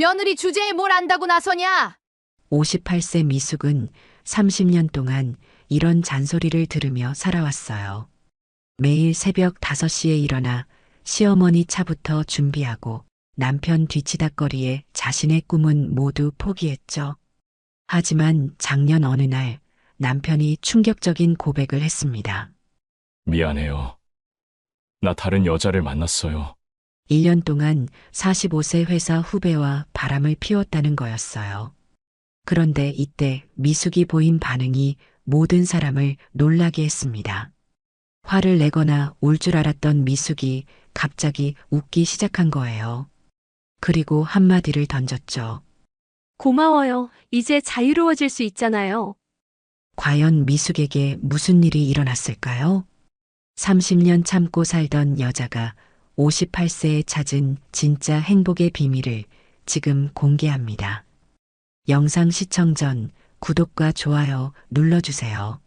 며느리 주제에 뭘 안다고 나서냐? 58세 미숙은 30년 동안 이런 잔소리를 들으며 살아왔어요. 매일 새벽 5시에 일어나 시어머니 차부터 준비하고 남편 뒤치다꺼리에 자신의 꿈은 모두 포기했죠. 하지만 작년 어느 날 남편이 충격적인 고백을 했습니다. 미안해요. 나 다른 여자를 만났어요. 1년 동안 45세 회사 후배와 바람을 피웠다는 거였어요. 그런데 이때 미숙이 보인 반응이 모든 사람을 놀라게 했습니다. 화를 내거나 울 줄 알았던 미숙이 갑자기 웃기 시작한 거예요. 그리고 한마디를 던졌죠. 고마워요. 이제 자유로워질 수 있잖아요. 과연 미숙에게 무슨 일이 일어났을까요? 30년 참고 살던 여자가 58세에 찾은 진짜 행복의 비밀을 지금 공개합니다. 영상 시청 전 구독과 좋아요 눌러주세요.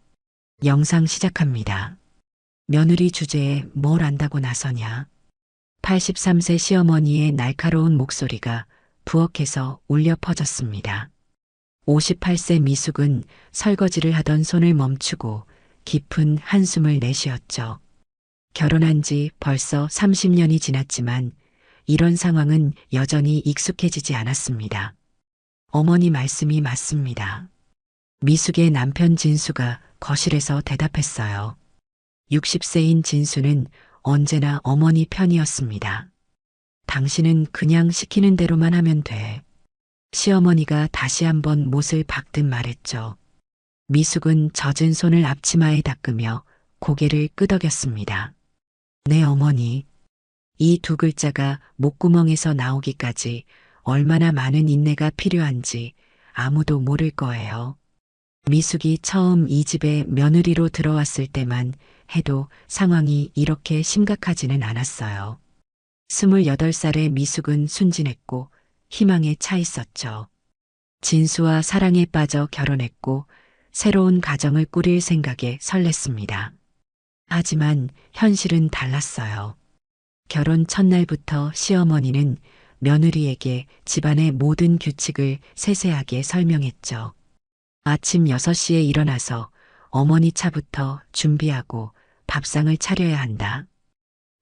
영상 시작합니다. 며느리 주제에 뭘 안다고 나서냐? 83세 시어머니의 날카로운 목소리가 부엌에서 울려 퍼졌습니다. 58세 미숙은 설거지를 하던 손을 멈추고 깊은 한숨을 내쉬었죠. 결혼한 지 벌써 30년이 지났지만 이런 상황은 여전히 익숙해지지 않았습니다. 어머니 말씀이 맞습니다. 미숙의 남편 진수가 거실에서 대답했어요. 60세인 진수는 언제나 어머니 편이었습니다. 당신은 그냥 시키는 대로만 하면 돼. 시어머니가 다시 한번 못을 박듯 말했죠. 미숙은 젖은 손을 앞치마에 닦으며 고개를 끄덕였습니다. 네, 어머니. 이 두 글자가 목구멍에서 나오기까지 얼마나 많은 인내가 필요한지 아무도 모를 거예요. 미숙이 처음 이 집에 며느리로 들어왔을 때만 해도 상황이 이렇게 심각하지는 않았어요. 28살의 미숙은 순진했고 희망에 차 있었죠. 진수와 사랑에 빠져 결혼했고 새로운 가정을 꾸릴 생각에 설렜습니다. 하지만 현실은 달랐어요. 결혼 첫날부터 시어머니는 며느리에게 집안의 모든 규칙을 세세하게 설명했죠. 아침 6시에 일어나서 어머니 차부터 준비하고 밥상을 차려야 한다.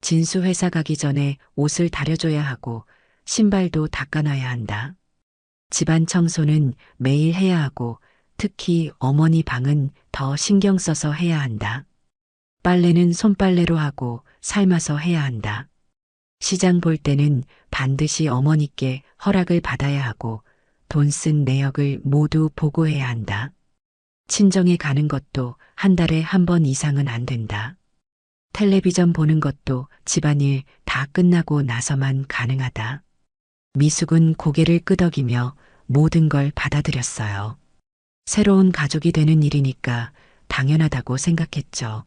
진수 회사 가기 전에 옷을 다려줘야 하고 신발도 닦아놔야 한다. 집안 청소는 매일 해야 하고 특히 어머니 방은 더 신경 써서 해야 한다. 빨래는 손빨래로 하고 삶아서 해야 한다. 시장 볼 때는 반드시 어머니께 허락을 받아야 하고 돈 쓴 내역을 모두 보고해야 한다. 친정에 가는 것도 한 달에 한 번 이상은 안 된다. 텔레비전 보는 것도 집안일 다 끝나고 나서만 가능하다. 미숙은 고개를 끄덕이며 모든 걸 받아들였어요. 새로운 가족이 되는 일이니까 당연하다고 생각했죠.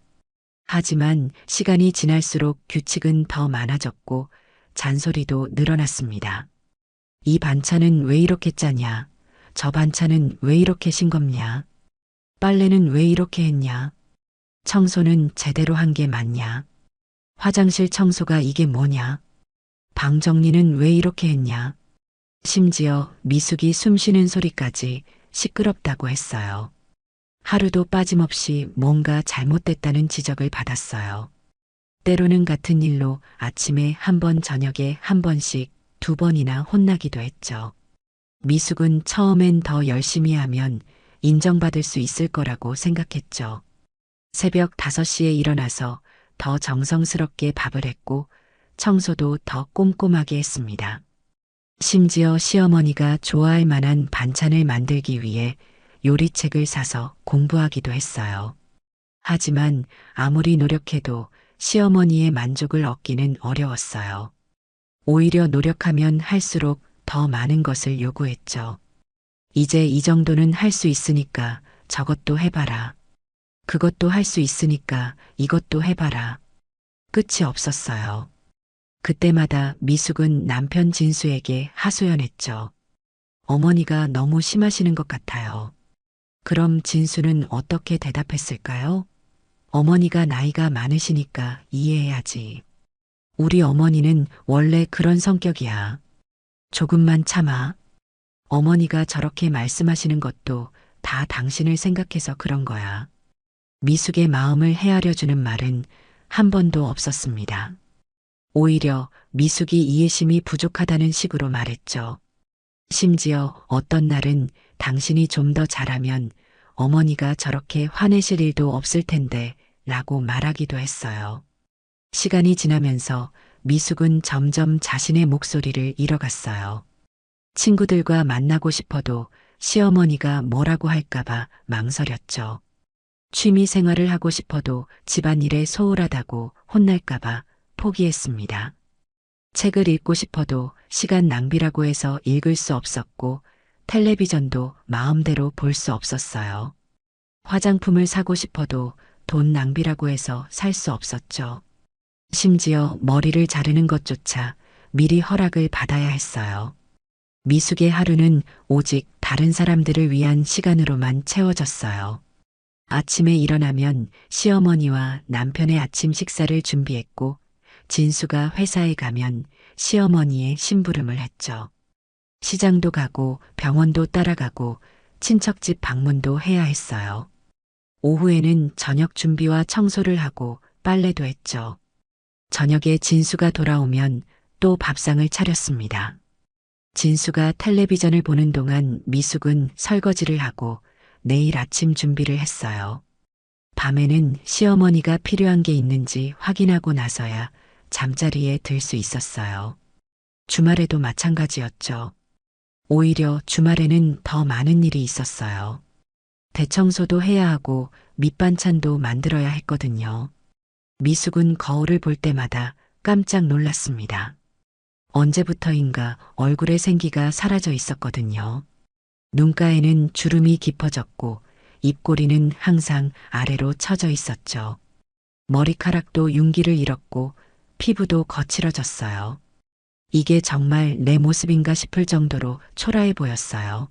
하지만 시간이 지날수록 규칙은 더 많아졌고 잔소리도 늘어났습니다. 이 반찬은 왜 이렇게 짜냐? 저 반찬은 왜 이렇게 싱겁냐? 빨래는 왜 이렇게 했냐? 청소는 제대로 한 게 맞냐? 화장실 청소가 이게 뭐냐? 방 정리는 왜 이렇게 했냐? 심지어 미숙이 숨 쉬는 소리까지 시끄럽다고 했어요. 하루도 빠짐없이 뭔가 잘못됐다는 지적을 받았어요. 때로는 같은 일로 아침에 한 번, 저녁에 한 번씩 2번이나 혼나기도 했죠. 미숙은 처음엔 더 열심히 하면 인정받을 수 있을 거라고 생각했죠. 새벽 5시에 일어나서 더 정성스럽게 밥을 했고 청소도 더 꼼꼼하게 했습니다. 심지어 시어머니가 좋아할 만한 반찬을 만들기 위해 요리책을 사서 공부하기도 했어요. 하지만 아무리 노력해도 시어머니의 만족을 얻기는 어려웠어요. 오히려 노력하면 할수록 더 많은 것을 요구했죠. 이제 이 정도는 할 수 있으니까 저것도 해봐라. 그것도 할 수 있으니까 이것도 해봐라. 끝이 없었어요. 그때마다 미숙은 남편 진수에게 하소연했죠. 어머니가 너무 심하시는 것 같아요. 그럼 진수는 어떻게 대답했을까요? 어머니가 나이가 많으시니까 이해해야지. 우리 어머니는 원래 그런 성격이야. 조금만 참아. 어머니가 저렇게 말씀하시는 것도 다 당신을 생각해서 그런 거야. 미숙의 마음을 헤아려주는 말은 한 번도 없었습니다. 오히려 미숙이 이해심이 부족하다는 식으로 말했죠. 심지어 어떤 날은 당신이 좀 더 잘하면 어머니가 저렇게 화내실 일도 없을 텐데 라고 말하기도 했어요. 시간이 지나면서 미숙은 점점 자신의 목소리를 잃어갔어요. 친구들과 만나고 싶어도 시어머니가 뭐라고 할까봐 망설였죠. 취미 생활을 하고 싶어도 집안일에 소홀하다고 혼날까봐 포기했습니다. 책을 읽고 싶어도 시간 낭비라고 해서 읽을 수 없었고 텔레비전도 마음대로 볼 수 없었어요. 화장품을 사고 싶어도 돈 낭비라고 해서 살 수 없었죠. 심지어 머리를 자르는 것조차 미리 허락을 받아야 했어요. 미숙의 하루는 오직 다른 사람들을 위한 시간으로만 채워졌어요. 아침에 일어나면 시어머니와 남편의 아침 식사를 준비했고 진수가 회사에 가면 시어머니의 심부름을 했죠. 시장도 가고 병원도 따라가고 친척집 방문도 해야 했어요. 오후에는 저녁 준비와 청소를 하고 빨래도 했죠. 저녁에 진수가 돌아오면 또 밥상을 차렸습니다. 진수가 텔레비전을 보는 동안 미숙은 설거지를 하고 내일 아침 준비를 했어요. 밤에는 시어머니가 필요한 게 있는지 확인하고 나서야 잠자리에 들 수 있었어요. 주말에도 마찬가지였죠. 오히려 주말에는 더 많은 일이 있었어요. 대청소도 해야 하고 밑반찬도 만들어야 했거든요. 미숙은 거울을 볼 때마다 깜짝 놀랐습니다. 언제부터인가 얼굴에 생기가 사라져 있었거든요. 눈가에는 주름이 깊어졌고 입꼬리는 항상 아래로 처져 있었죠. 머리카락도 윤기를 잃었고 피부도 거칠어졌어요. 이게 정말 내 모습인가 싶을 정도로 초라해 보였어요.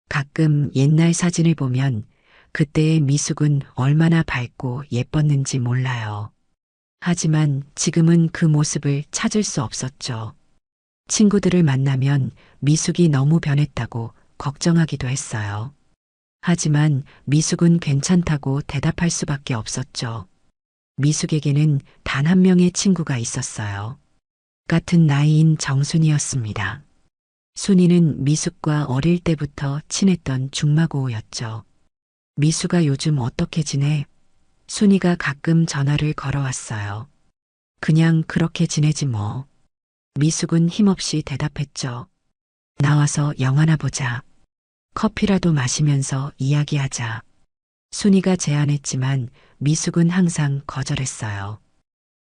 가끔 옛날 사진을 보면 그때의 미숙은 얼마나 밝고 예뻤는지 몰라요. 하지만 지금은 그 모습을 찾을 수 없었죠. 친구들을 만나면 미숙이 너무 변했다고 걱정하기도 했어요. 하지만 미숙은 괜찮다고 대답할 수밖에 없었죠. 미숙에게는 단 한 명의 친구가 있었어요. 같은 나이인 정순이었습니다. 순이는 미숙과 어릴 때부터 친했던 중마고우였죠. 미숙아 요즘 어떻게 지내? 순이가 가끔 전화를 걸어왔어요. 그냥 그렇게 지내지 뭐. 미숙은 힘없이 대답했죠. 나와서 영화나 보자. 커피라도 마시면서 이야기하자. 순이가 제안했지만 미숙은 항상 거절했어요.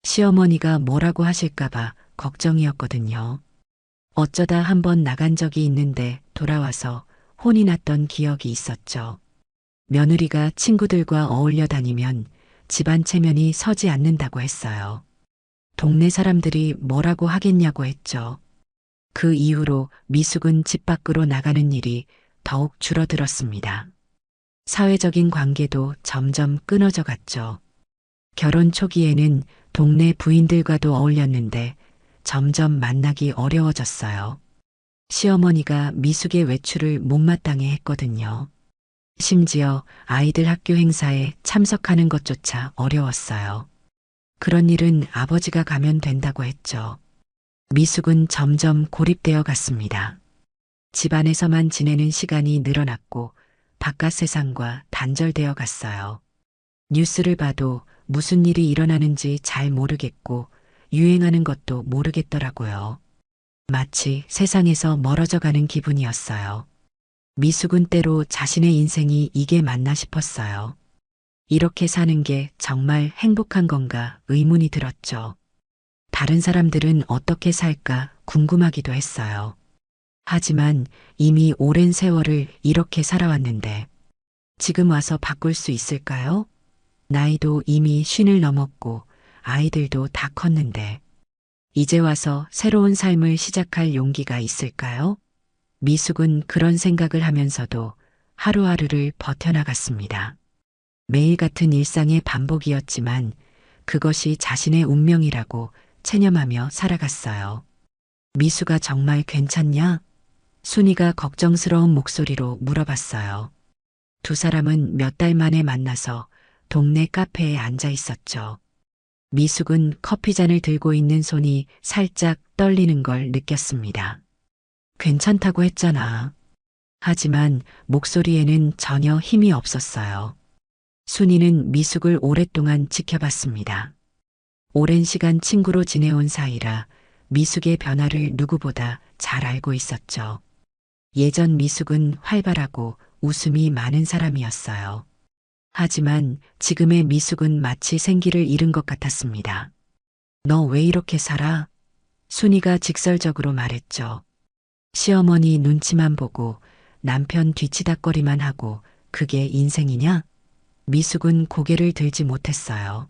시어머니가 뭐라고 하실까봐 걱정이었거든요. 어쩌다 한번 나간 적이 있는데 돌아와서 혼이 났던 기억이 있었죠. 며느리가 친구들과 어울려 다니면 집안 체면이 서지 않는다고 했어요. 동네 사람들이 뭐라고 하겠냐고 했죠. 그 이후로 미숙은 집 밖으로 나가는 일이 더욱 줄어들었습니다. 사회적인 관계도 점점 끊어져 갔죠. 결혼 초기에는 동네 부인들과도 어울렸는데 점점 만나기 어려워졌어요. 시어머니가 미숙의 외출을 못마땅해 했거든요. 심지어 아이들 학교 행사에 참석하는 것조차 어려웠어요. 그런 일은 아버지가 가면 된다고 했죠. 미숙은 점점 고립되어 갔습니다. 집안에서만 지내는 시간이 늘어났고 바깥 세상과 단절되어 갔어요. 뉴스를 봐도 무슨 일이 일어나는지 잘 모르겠고 유행하는 것도 모르겠더라고요. 마치 세상에서 멀어져 가는 기분이었어요. 미숙은 때로 자신의 인생이 이게 맞나 싶었어요. 이렇게 사는 게 정말 행복한 건가 의문이 들었죠. 다른 사람들은 어떻게 살까 궁금하기도 했어요. 하지만 이미 오랜 세월을 이렇게 살아왔는데 지금 와서 바꿀 수 있을까요? 나이도 이미 50을 넘었고 아이들도 다 컸는데 이제 와서 새로운 삶을 시작할 용기가 있을까요? 미숙은 그런 생각을 하면서도 하루하루를 버텨나갔습니다. 매일 같은 일상의 반복이었지만 그것이 자신의 운명이라고 체념하며 살아갔어요. 미수가 정말 괜찮냐? 순이가 걱정스러운 목소리로 물어봤어요. 두 사람은 몇 달 만에 만나서 동네 카페에 앉아 있었죠. 미숙은 커피잔을 들고 있는 손이 살짝 떨리는 걸 느꼈습니다. 괜찮다고 했잖아. 하지만 목소리에는 전혀 힘이 없었어요. 순이는 미숙을 오랫동안 지켜봤습니다. 오랜 시간 친구로 지내온 사이라 미숙의 변화를 누구보다 잘 알고 있었죠. 예전 미숙은 활발하고 웃음이 많은 사람이었어요. 하지만 지금의 미숙은 마치 생기를 잃은 것 같았습니다. 너 왜 이렇게 살아? 순이가 직설적으로 말했죠. 시어머니 눈치만 보고 남편 뒤치다꺼리만 하고 그게 인생이냐? 미숙은 고개를 들지 못했어요.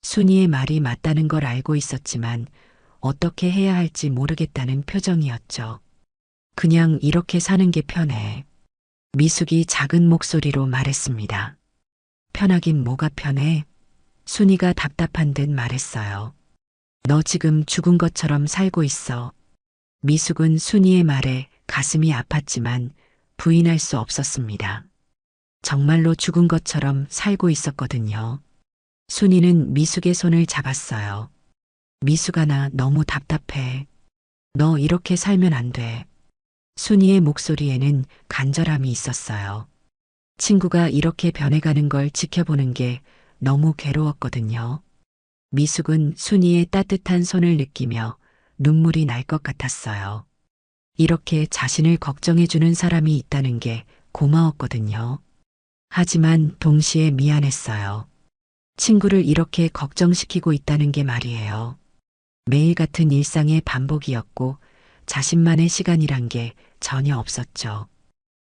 순이의 말이 맞다는 걸 알고 있었지만 어떻게 해야 할지 모르겠다는 표정이었죠. 그냥 이렇게 사는 게 편해. 미숙이 작은 목소리로 말했습니다. 편하긴 뭐가 편해? 순이가 답답한 듯 말했어요. 너 지금 죽은 것처럼 살고 있어. 미숙은 순이의 말에 가슴이 아팠지만 부인할 수 없었습니다. 정말로 죽은 것처럼 살고 있었거든요. 순이는 미숙의 손을 잡았어요. 미숙아, 나 너무 답답해. 너 이렇게 살면 안 돼. 순이의 목소리에는 간절함이 있었어요. 친구가 이렇게 변해가는 걸 지켜보는 게 너무 괴로웠거든요. 미숙은 순이의 따뜻한 손을 느끼며 눈물이 날 것 같았어요. 이렇게 자신을 걱정해주는 사람이 있다는 게 고마웠거든요. 하지만 동시에 미안했어요. 친구를 이렇게 걱정시키고 있다는 게 말이에요. 매일 같은 일상의 반복이었고 자신만의 시간이란 게 전혀 없었죠.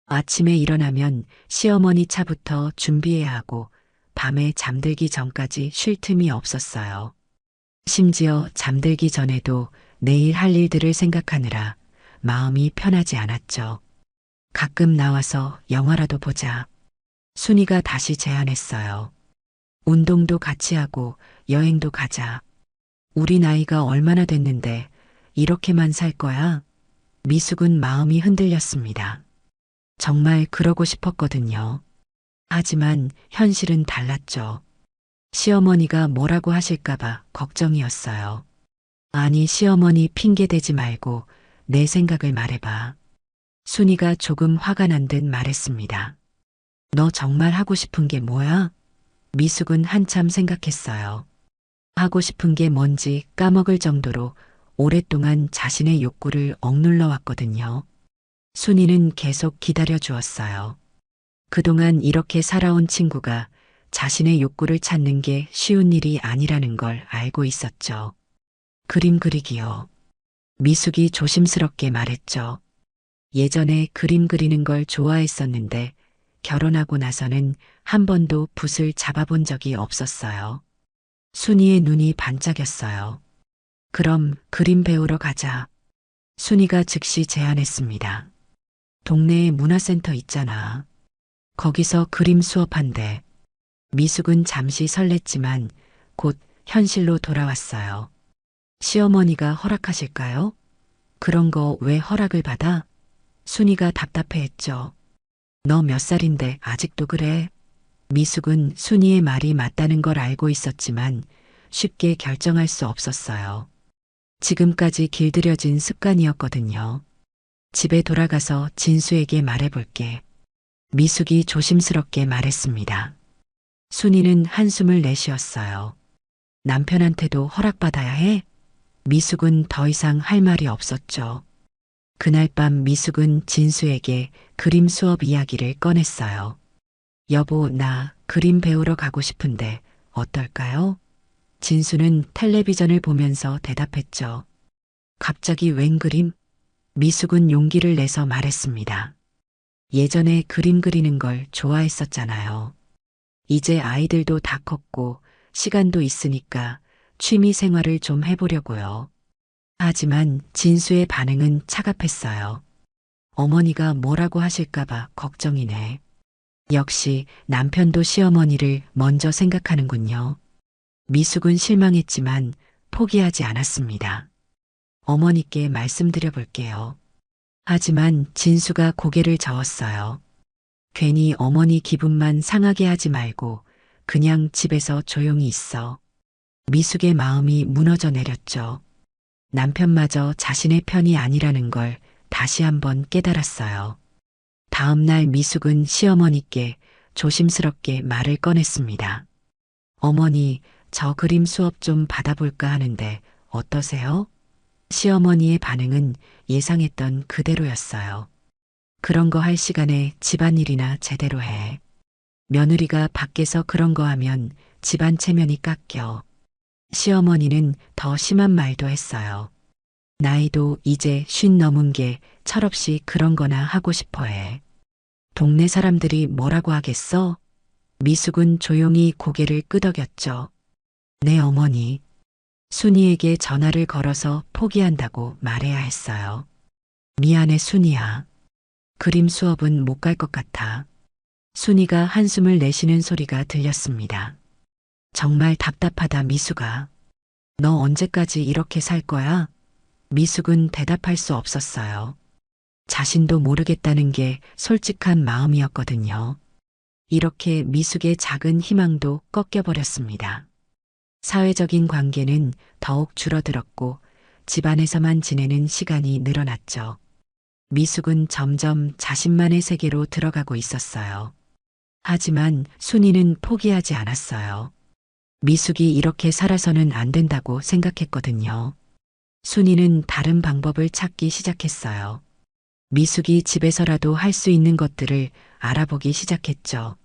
아침에 일어나면 시어머니 차부터 준비해야 하고 밤에 잠들기 전까지 쉴 틈이 없었어요. 심지어 잠들기 전에도 내일 할 일들을 생각하느라 마음이 편하지 않았죠. 가끔 나와서 영화라도 보자. 순이가 다시 제안했어요. 운동도 같이 하고 여행도 가자. 우리 나이가 얼마나 됐는데 이렇게만 살 거야? 미숙은 마음이 흔들렸습니다. 정말 그러고 싶었거든요. 하지만 현실은 달랐죠. 시어머니가 뭐라고 하실까봐 걱정이었어요. 아니, 시어머니 핑계대지 말고 내 생각을 말해봐. 순이가 조금 화가 난 듯 말했습니다. 너 정말 하고 싶은 게 뭐야? 미숙은 한참 생각했어요. 하고 싶은 게 뭔지 까먹을 정도로 오랫동안 자신의 욕구를 억눌러 왔거든요. 순이는 계속 기다려 주었어요. 그동안 이렇게 살아온 친구가 자신의 욕구를 찾는 게 쉬운 일이 아니라는 걸 알고 있었죠. 그림 그리기요. 미숙이 조심스럽게 말했죠. 예전에 그림 그리는 걸 좋아했었는데 결혼하고 나서는 한 번도 붓을 잡아본 적이 없었어요. 순이의 눈이 반짝였어요. 그럼 그림 배우러 가자. 순이가 즉시 제안했습니다. 동네에 문화센터 있잖아. 거기서 그림 수업한대. 미숙은 잠시 설렜지만 곧 현실로 돌아왔어요. 시어머니가 허락하실까요? 그런 거 왜 허락을 받아? 순이가 답답해했죠. 너 몇 살인데 아직도 그래? 미숙은 순이의 말이 맞다는 걸 알고 있었지만 쉽게 결정할 수 없었어요. 지금까지 길들여진 습관이었거든요. 집에 돌아가서 진수에게 말해볼게. 미숙이 조심스럽게 말했습니다. 순이는 한숨을 내쉬었어요. 남편한테도 허락받아야 해? 미숙은 더 이상 할 말이 없었죠. 그날 밤 미숙은 진수에게 그림 수업 이야기를 꺼냈어요. 여보, 나 그림 배우러 가고 싶은데 어떨까요? 진수는 텔레비전을 보면서 대답했죠. 갑자기 웬 그림? 미숙은 용기를 내서 말했습니다. 예전에 그림 그리는 걸 좋아했었잖아요. 이제 아이들도 다 컸고 시간도 있으니까 취미 생활을 좀 해보려고요. 하지만 진수의 반응은 차갑했어요. 어머니가 뭐라고 하실까봐 걱정이네. 역시 남편도 시어머니를 먼저 생각하는군요. 미숙은 실망했지만 포기하지 않았습니다. 어머니께 말씀드려 볼게요. 하지만 진수가 고개를 저었어요. 괜히 어머니 기분만 상하게 하지 말고 그냥 집에서 조용히 있어. 미숙의 마음이 무너져 내렸죠. 남편마저 자신의 편이 아니라는 걸 다시 한번 깨달았어요. 다음 날 미숙은 시어머니께 조심스럽게 말을 꺼냈습니다. 어머니, 저 그림 수업 좀 받아볼까 하는데 어떠세요? 시어머니의 반응은 예상했던 그대로였어요. 그런 거 할 시간에 집안일이나 제대로 해. 며느리가 밖에서 그런 거 하면 집안 체면이 깎여. 시어머니는 더 심한 말도 했어요. 나이도 이제 50 넘은 게 철없이 그런 거나 하고 싶어 해. 동네 사람들이 뭐라고 하겠어? 미숙은 조용히 고개를 끄덕였죠. 네, 어머니. 순이에게 전화를 걸어서 포기한다고 말해야 했어요. 미안해, 순이야. 그림 수업은 못 갈 것 같아. 순이가 한숨을 내쉬는 소리가 들렸습니다. 정말 답답하다, 미숙아. 너 언제까지 이렇게 살 거야? 미숙은 대답할 수 없었어요. 자신도 모르겠다는 게 솔직한 마음이었거든요. 이렇게 미숙의 작은 희망도 꺾여버렸습니다. 사회적인 관계는 더욱 줄어들었고 집안에서만 지내는 시간이 늘어났죠. 미숙은 점점 자신만의 세계로 들어가고 있었어요. 하지만 순이는 포기하지 않았어요. 미숙이 이렇게 살아서는 안 된다고 생각했거든요. 순이는 다른 방법을 찾기 시작했어요. 미숙이 집에서라도 할 수 있는 것들을 알아보기 시작했죠.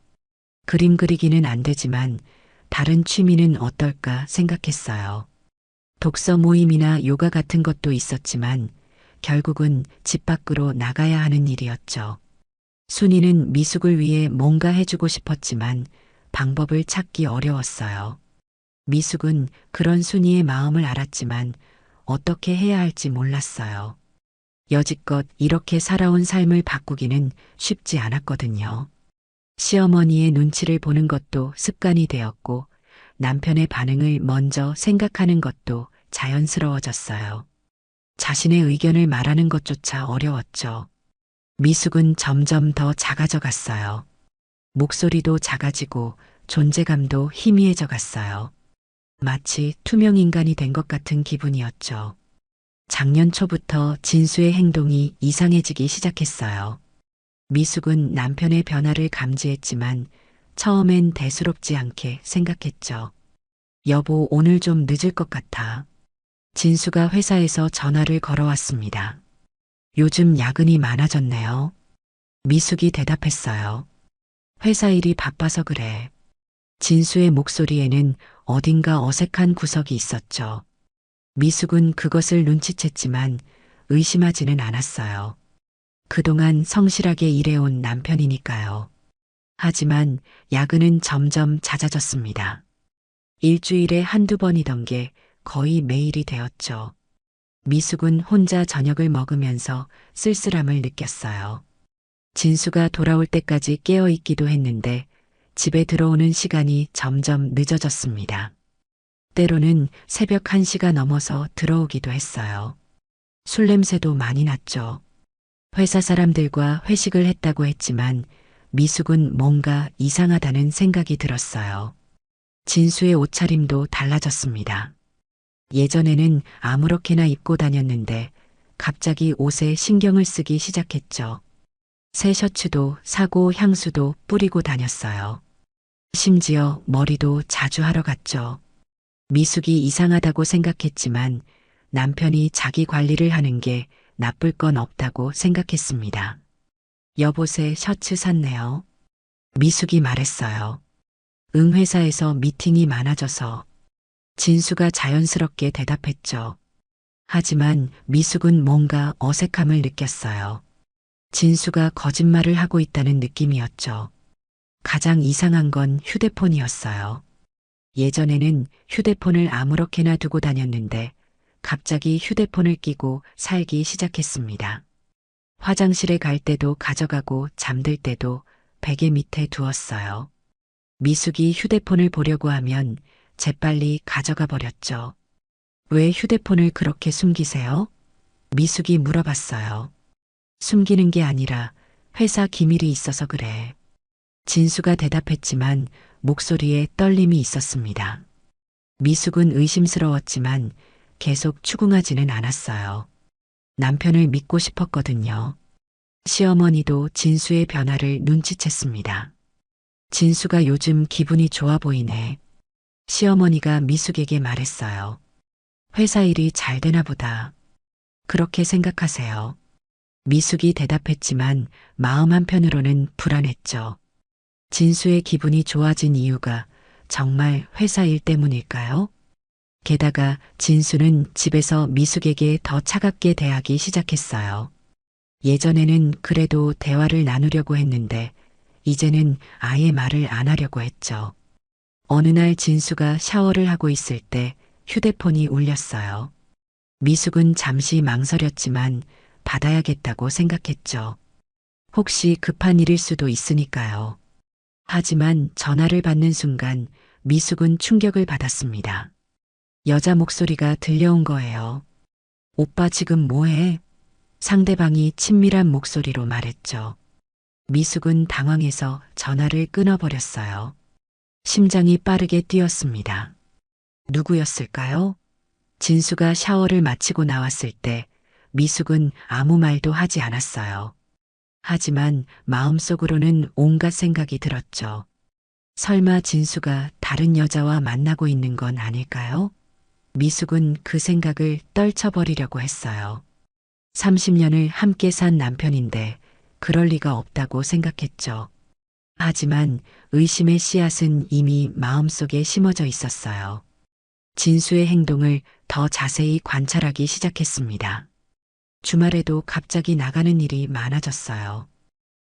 그림 그리기는 안 되지만 다른 취미는 어떨까 생각했어요. 독서 모임이나 요가 같은 것도 있었지만 결국은 집 밖으로 나가야 하는 일이었죠. 순이는 미숙을 위해 뭔가 해주고 싶었지만 방법을 찾기 어려웠어요. 미숙은 그런 순이의 마음을 알았지만 어떻게 해야 할지 몰랐어요. 여지껏 이렇게 살아온 삶을 바꾸기는 쉽지 않았거든요. 시어머니의 눈치를 보는 것도 습관이 되었고 남편의 반응을 먼저 생각하는 것도 자연스러워졌어요. 자신의 의견을 말하는 것조차 어려웠죠. 미숙은 점점 더 작아져 갔어요. 목소리도 작아지고 존재감도 희미해져 갔어요. 마치 투명 인간이 된 것 같은 기분이었죠. 작년 초부터 진수의 행동이 이상해지기 시작했어요. 미숙은 남편의 변화를 감지했지만 처음엔 대수롭지 않게 생각했죠. 여보, 오늘 좀 늦을 것 같아. 진수가 회사에서 전화를 걸어왔습니다. 요즘 야근이 많아졌네요. 미숙이 대답했어요. 회사 일이 바빠서 그래. 진수의 목소리에는 어딘가 어색한 구석이 있었죠. 미숙은 그것을 눈치챘지만 의심하지는 않았어요. 그동안 성실하게 일해온 남편이니까요. 하지만 야근은 점점 잦아졌습니다. 일주일에 한두 번이던 게 거의 매일이 되었죠. 미숙은 혼자 저녁을 먹으면서 쓸쓸함을 느꼈어요. 진수가 돌아올 때까지 깨어 있기도 했는데 집에 들어오는 시간이 점점 늦어졌습니다. 때로는 새벽 1시가 넘어서 들어오기도 했어요. 술 냄새도 많이 났죠. 회사 사람들과 회식을 했다고 했지만 미숙은 뭔가 이상하다는 생각이 들었어요. 진수의 옷차림도 달라졌습니다. 예전에는 아무렇게나 입고 다녔는데 갑자기 옷에 신경을 쓰기 시작했죠. 새 셔츠도 사고 향수도 뿌리고 다녔어요. 심지어 머리도 자주 하러 갔죠. 미숙이 이상하다고 생각했지만 남편이 자기 관리를 하는 게 나쁠 건 없다고 생각했습니다. 여보, 새 셔츠 샀네요. 미숙이 말했어요. 응, 회사에서 미팅이 많아져서. 진수가 자연스럽게 대답했죠. 하지만 미숙은 뭔가 어색함을 느꼈어요. 진수가 거짓말을 하고 있다는 느낌이었죠. 가장 이상한 건 휴대폰이었어요. 예전에는 휴대폰을 아무렇게나 두고 다녔는데 갑자기 휴대폰을 끼고 살기 시작했습니다. 화장실에 갈 때도 가져가고 잠들 때도 베개 밑에 두었어요. 미숙이 휴대폰을 보려고 하면 재빨리 가져가 버렸죠. 왜 휴대폰을 그렇게 숨기세요? 미숙이 물어봤어요. 숨기는 게 아니라 회사 기밀이 있어서 그래. 진수가 대답했지만 목소리에 떨림이 있었습니다. 미숙은 의심스러웠지만 계속 추궁하지는 않았어요. 남편을 믿고 싶었거든요. 시어머니도 진수의 변화를 눈치챘습니다. 진수가 요즘 기분이 좋아 보이네. 시어머니가 미숙에게 말했어요. 회사 일이 잘 되나 보다. 그렇게 생각하세요. 미숙이 대답했지만 마음 한편으로는 불안했죠. 진수의 기분이 좋아진 이유가 정말 회사 일 때문일까요? 게다가 진수는 집에서 미숙에게 더 차갑게 대하기 시작했어요. 예전에는 그래도 대화를 나누려고 했는데 이제는 아예 말을 안 하려고 했죠. 어느 날 진수가 샤워를 하고 있을 때 휴대폰이 울렸어요. 미숙은 잠시 망설였지만 받아야겠다고 생각했죠. 혹시 급한 일일 수도 있으니까요. 하지만 전화를 받는 순간 미숙은 충격을 받았습니다. 여자 목소리가 들려온 거예요. 오빠 지금 뭐해? 상대방이 친밀한 목소리로 말했죠. 미숙은 당황해서 전화를 끊어버렸어요. 심장이 빠르게 뛰었습니다. 누구였을까요? 진수가 샤워를 마치고 나왔을 때 미숙은 아무 말도 하지 않았어요. 하지만 마음속으로는 온갖 생각이 들었죠. 설마 진수가 다른 여자와 만나고 있는 건 아닐까요? 미숙은 그 생각을 떨쳐버리려고 했어요. 30년을 함께 산 남편인데 그럴 리가 없다고 생각했죠. 하지만 의심의 씨앗은 이미 마음속에 심어져 있었어요. 진수의 행동을 더 자세히 관찰하기 시작했습니다. 주말에도 갑자기 나가는 일이 많아졌어요.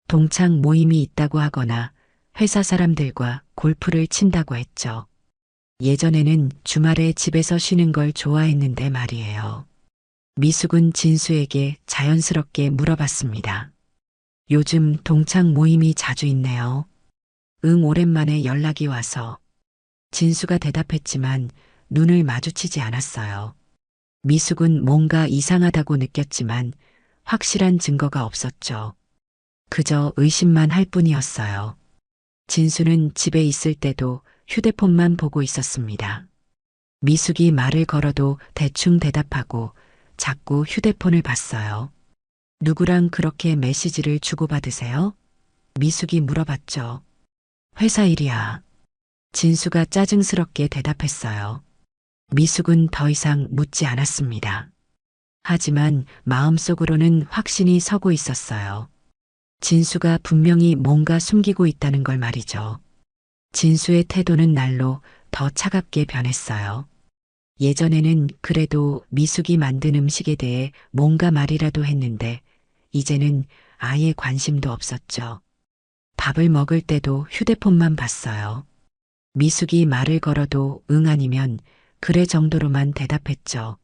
동창 모임이 있다고 하거나 회사 사람들과 골프를 친다고 했죠. 예전에는 주말에 집에서 쉬는 걸 좋아했는데 말이에요. 미숙은 진수에게 자연스럽게 물어봤습니다. 요즘 동창 모임이 자주 있네요. 응, 오랜만에 연락이 와서. 진수가 대답했지만 눈을 마주치지 않았어요. 미숙은 뭔가 이상하다고 느꼈지만 확실한 증거가 없었죠. 그저 의심만 할 뿐이었어요. 진수는 집에 있을 때도 휴대폰만 보고 있었습니다. 미숙이 말을 걸어도 대충 대답하고 자꾸 휴대폰을 봤어요. 누구랑 그렇게 메시지를 주고받으세요? 미숙이 물어봤죠. 회사 일이야. 진수가 짜증스럽게 대답했어요. 미숙은 더 이상 묻지 않았습니다. 하지만 마음속으로는 확신이 서고 있었어요. 진수가 분명히 뭔가 숨기고 있다는 걸 말이죠. 진수의 태도는 날로 더 차갑게 변했어요. 예전에는 그래도 미숙이 만든 음식에 대해 뭔가 말이라도 했는데 이제는 아예 관심도 없었죠. 밥을 먹을 때도 휴대폰만 봤어요. 미숙이 말을 걸어도 응 아니면 그래 정도로만 대답했죠.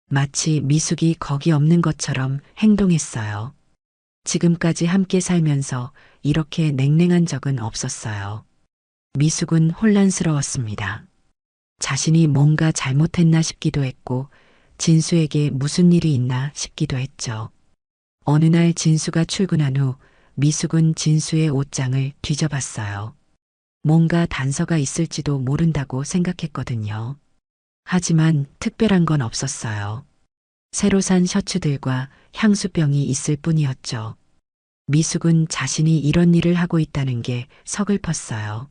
마치 미숙이 거기 없는 것처럼 행동했어요. 지금까지 함께 살면서 이렇게 냉랭한 적은 없었어요. 미숙은 혼란스러웠습니다. 자신이 뭔가 잘못했나 싶기도 했고 진수에게 무슨 일이 있나 싶기도 했죠. 어느 날 진수가 출근한 후 미숙은 진수의 옷장을 뒤져봤어요. 뭔가 단서가 있을지도 모른다고 생각했거든요. 하지만 특별한 건 없었어요. 새로 산 셔츠들과 향수병이 있을 뿐이었죠. 미숙은 자신이 이런 일을 하고 있다는 게 서글펐어요.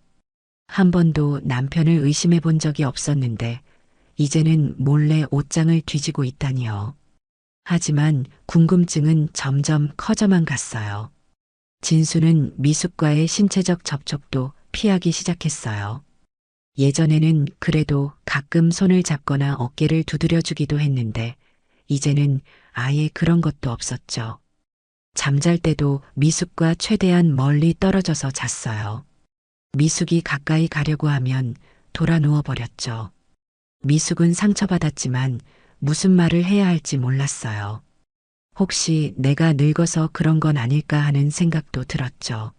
한 번도 남편을 의심해 본 적이 없었는데 이제는 몰래 옷장을 뒤지고 있다니요. 하지만 궁금증은 점점 커져만 갔어요. 진수는 미숙과의 신체적 접촉도 피하기 시작했어요. 예전에는 그래도 가끔 손을 잡거나 어깨를 두드려주기도 했는데 이제는 아예 그런 것도 없었죠. 잠잘 때도 미숙과 최대한 멀리 떨어져서 잤어요. 미숙이 가까이 가려고 하면 돌아 누워버렸죠. 미숙은 상처받았지만 무슨 말을 해야 할지 몰랐어요. 혹시 내가 늙어서 그런 건 아닐까 하는 생각도 들었죠.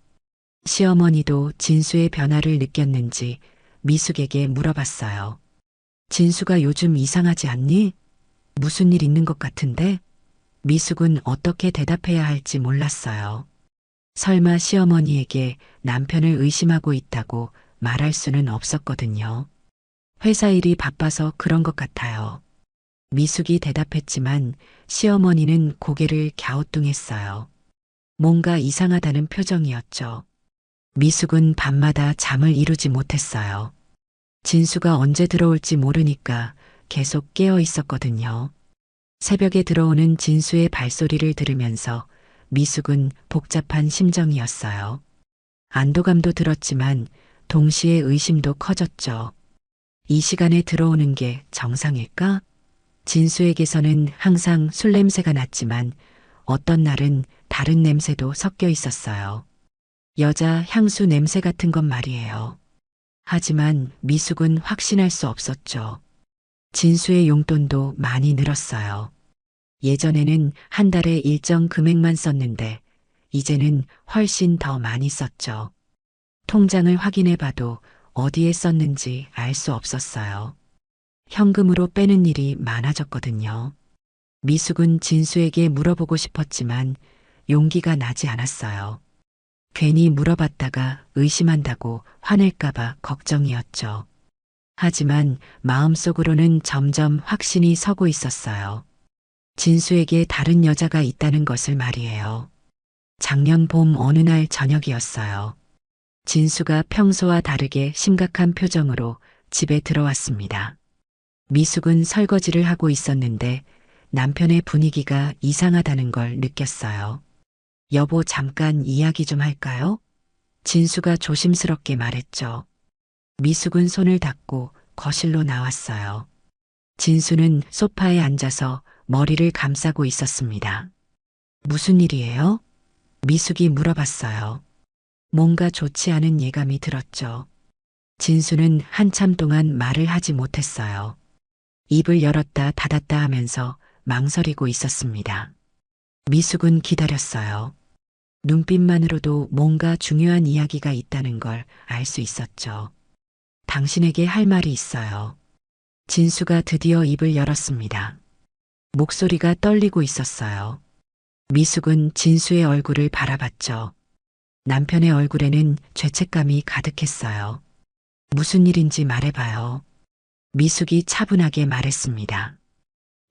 시어머니도 진수의 변화를 느꼈는지 미숙에게 물어봤어요. 진수가 요즘 이상하지 않니? 무슨 일 있는 것 같은데? 미숙은 어떻게 대답해야 할지 몰랐어요. 설마 시어머니에게 남편을 의심하고 있다고 말할 수는 없었거든요. 회사 일이 바빠서 그런 것 같아요. 미숙이 대답했지만 시어머니는 고개를 갸우뚱했어요. 뭔가 이상하다는 표정이었죠. 미숙은 밤마다 잠을 이루지 못했어요. 진수가 언제 들어올지 모르니까 계속 깨어 있었거든요. 새벽에 들어오는 진수의 발소리를 들으면서 미숙은 복잡한 심정이었어요. 안도감도 들었지만 동시에 의심도 커졌죠. 이 시간에 들어오는 게 정상일까? 진수에게서는 항상 술 냄새가 났지만 어떤 날은 다른 냄새도 섞여 있었어요. 여자 향수 냄새 같은 것 말이에요. 하지만 미숙은 확신할 수 없었죠. 진수의 용돈도 많이 늘었어요. 예전에는 한 달에 일정 금액만 썼는데 이제는 훨씬 더 많이 썼죠. 통장을 확인해 봐도 어디에 썼는지 알 수 없었어요. 현금으로 빼는 일이 많아졌거든요. 미숙은 진수에게 물어보고 싶었지만 용기가 나지 않았어요. 괜히 물어봤다가 의심한다고 화낼까봐 걱정이었죠. 하지만 마음속으로는 점점 확신이 서고 있었어요. 진수에게 다른 여자가 있다는 것을 말이에요. 작년 봄 어느 날 저녁이었어요. 진수가 평소와 다르게 심각한 표정으로 집에 들어왔습니다. 미숙은 설거지를 하고 있었는데 남편의 분위기가 이상하다는 걸 느꼈어요. 여보, 잠깐 이야기 좀 할까요? 진수가 조심스럽게 말했죠. 미숙은 손을 닦고 거실로 나왔어요. 진수는 소파에 앉아서 머리를 감싸고 있었습니다. 무슨 일이에요? 미숙이 물어봤어요. 뭔가 좋지 않은 예감이 들었죠. 진수는 한참 동안 말을 하지 못했어요. 입을 열었다 닫았다 하면서 망설이고 있었습니다. 미숙은 기다렸어요. 눈빛만으로도 뭔가 중요한 이야기가 있다는 걸 알 수 있었죠. 당신에게 할 말이 있어요. 진수가 드디어 입을 열었습니다. 목소리가 떨리고 있었어요. 미숙은 진수의 얼굴을 바라봤죠. 남편의 얼굴에는 죄책감이 가득했어요. 무슨 일인지 말해봐요. 미숙이 차분하게 말했습니다.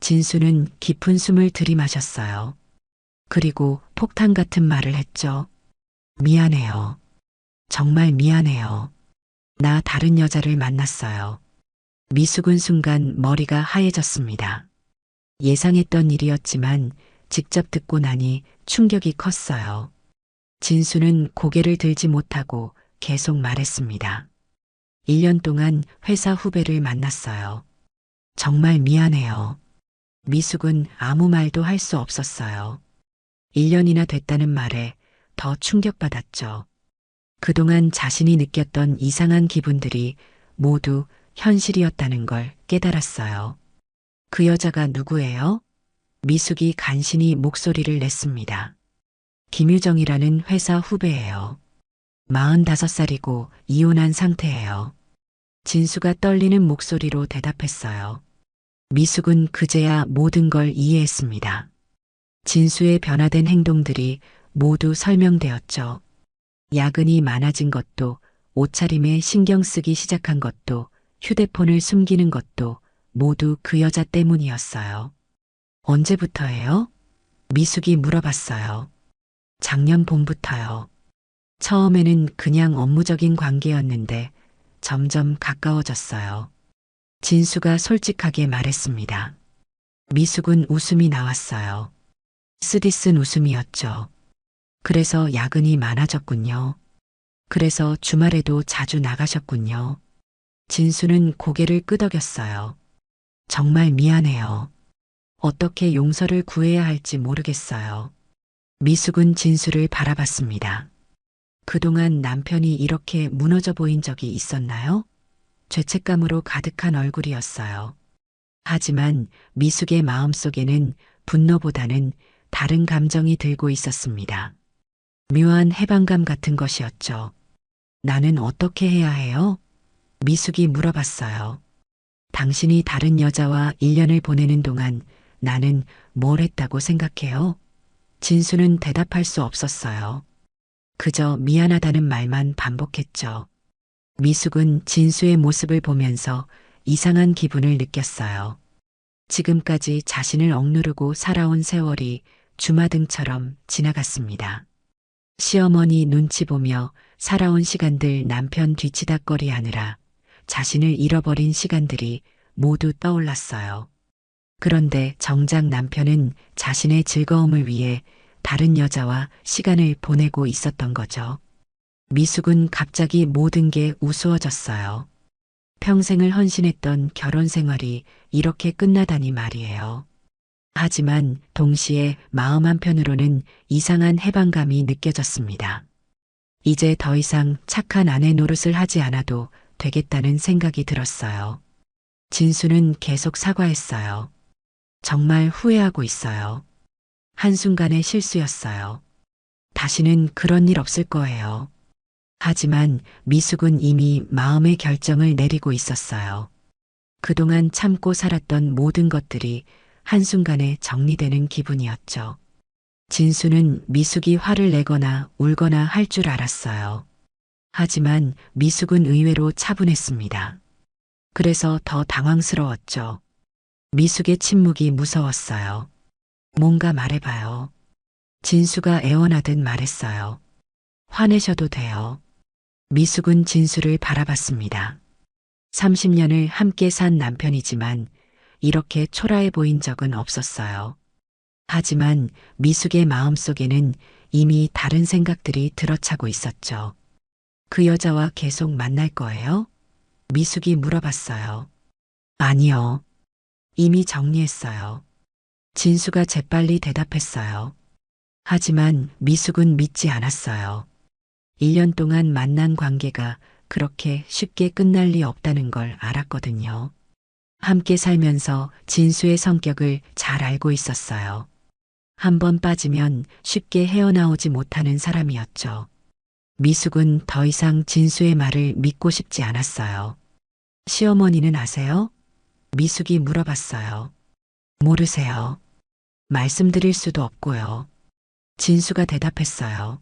진수는 깊은 숨을 들이마셨어요. 그리고 폭탄 같은 말을 했죠. 미안해요. 정말 미안해요. 나 다른 여자를 만났어요. 미숙은 순간 머리가 하얘졌습니다. 예상했던 일이었지만 직접 듣고 나니 충격이 컸어요. 진수는 고개를 들지 못하고 계속 말했습니다. 1년 동안 회사 후배를 만났어요. 정말 미안해요. 미숙은 아무 말도 할 수 없었어요. 1년이나 됐다는 말에 더 충격받았죠. 그동안 자신이 느꼈던 이상한 기분들이 모두 현실이었다는 걸 깨달았어요. 그 여자가 누구예요? 미숙이 간신히 목소리를 냈습니다. 김유정이라는 회사 후배예요. 45살이고 이혼한 상태예요. 진수가 떨리는 목소리로 대답했어요. 미숙은 그제야 모든 걸 이해했습니다. 진수의 변화된 행동들이 모두 설명되었죠. 야근이 많아진 것도, 옷차림에 신경 쓰기 시작한 것도, 휴대폰을 숨기는 것도 모두 그 여자 때문이었어요. 언제부터예요? 미숙이 물어봤어요. 작년 봄부터요. 처음에는 그냥 업무적인 관계였는데 점점 가까워졌어요. 진수가 솔직하게 말했습니다. 미숙은 웃음이 나왔어요. 쓰디쓴 웃음이었죠. 그래서 야근이 많아졌군요. 그래서 주말에도 자주 나가셨군요. 진수는 고개를 끄덕였어요. 정말 미안해요. 어떻게 용서를 구해야 할지 모르겠어요. 미숙은 진수를 바라봤습니다. 그동안 남편이 이렇게 무너져 보인 적이 있었나요? 죄책감으로 가득한 얼굴이었어요. 하지만 미숙의 마음속에는 분노보다는 다른 감정이 들고 있었습니다. 묘한 해방감 같은 것이었죠. 나는 어떻게 해야 해요? 미숙이 물어봤어요. 당신이 다른 여자와 1년을 보내는 동안 나는 뭘 했다고 생각해요? 진수는 대답할 수 없었어요. 그저 미안하다는 말만 반복했죠. 미숙은 진수의 모습을 보면서 이상한 기분을 느꼈어요. 지금까지 자신을 억누르고 살아온 세월이 주마등처럼 지나갔습니다. 시어머니 눈치 보며 살아온 시간들 남편 뒤치다꺼리 하느라 자신을 잃어버린 시간들이 모두 떠올랐어요. 그런데 정작 남편은 자신의 즐거움을 위해 다른 여자와 시간을 보내고 있었던 거죠. 미숙은 갑자기 모든 게 우스워졌어요. 평생을 헌신했던 결혼 생활이 이렇게 끝나다니 말이에요. 하지만 동시에 마음 한편으로는 이상한 해방감이 느껴졌습니다. 이제 더 이상 착한 아내 노릇을 하지 않아도 되겠다는 생각이 들었어요. 진수는 계속 사과했어요. 정말 후회하고 있어요. 한순간의 실수였어요. 다시는 그런 일 없을 거예요. 하지만 미숙은 이미 마음의 결정을 내리고 있었어요. 그동안 참고 살았던 모든 것들이 한순간에 정리되는 기분이었죠. 진수는 미숙이 화를 내거나 울거나 할 줄 알았어요. 하지만 미숙은 의외로 차분했습니다. 그래서 더 당황스러웠죠. 미숙의 침묵이 무서웠어요. 뭔가 말해봐요. 진수가 애원하듯 말했어요. 화내셔도 돼요. 미숙은 진수를 바라봤습니다. 30년을 함께 산 남편이지만 이렇게 초라해 보인 적은 없었어요. 하지만 미숙의 마음속에는 이미 다른 생각들이 들어차고 있었죠. 그 여자와 계속 만날 거예요? 미숙이 물어봤어요. 아니요. 이미 정리했어요. 진수가 재빨리 대답했어요. 하지만 미숙은 믿지 않았어요. 1년 동안 만난 관계가 그렇게 쉽게 끝날 리 없다는 걸 알았거든요. 함께 살면서 진수의 성격을 잘 알고 있었어요. 한번 빠지면 쉽게 헤어나오지 못하는 사람이었죠. 미숙은 더 이상 진수의 말을 믿고 싶지 않았어요. 시어머니는 아세요? 미숙이 물어봤어요. 모르세요. 말씀드릴 수도 없고요. 진수가 대답했어요.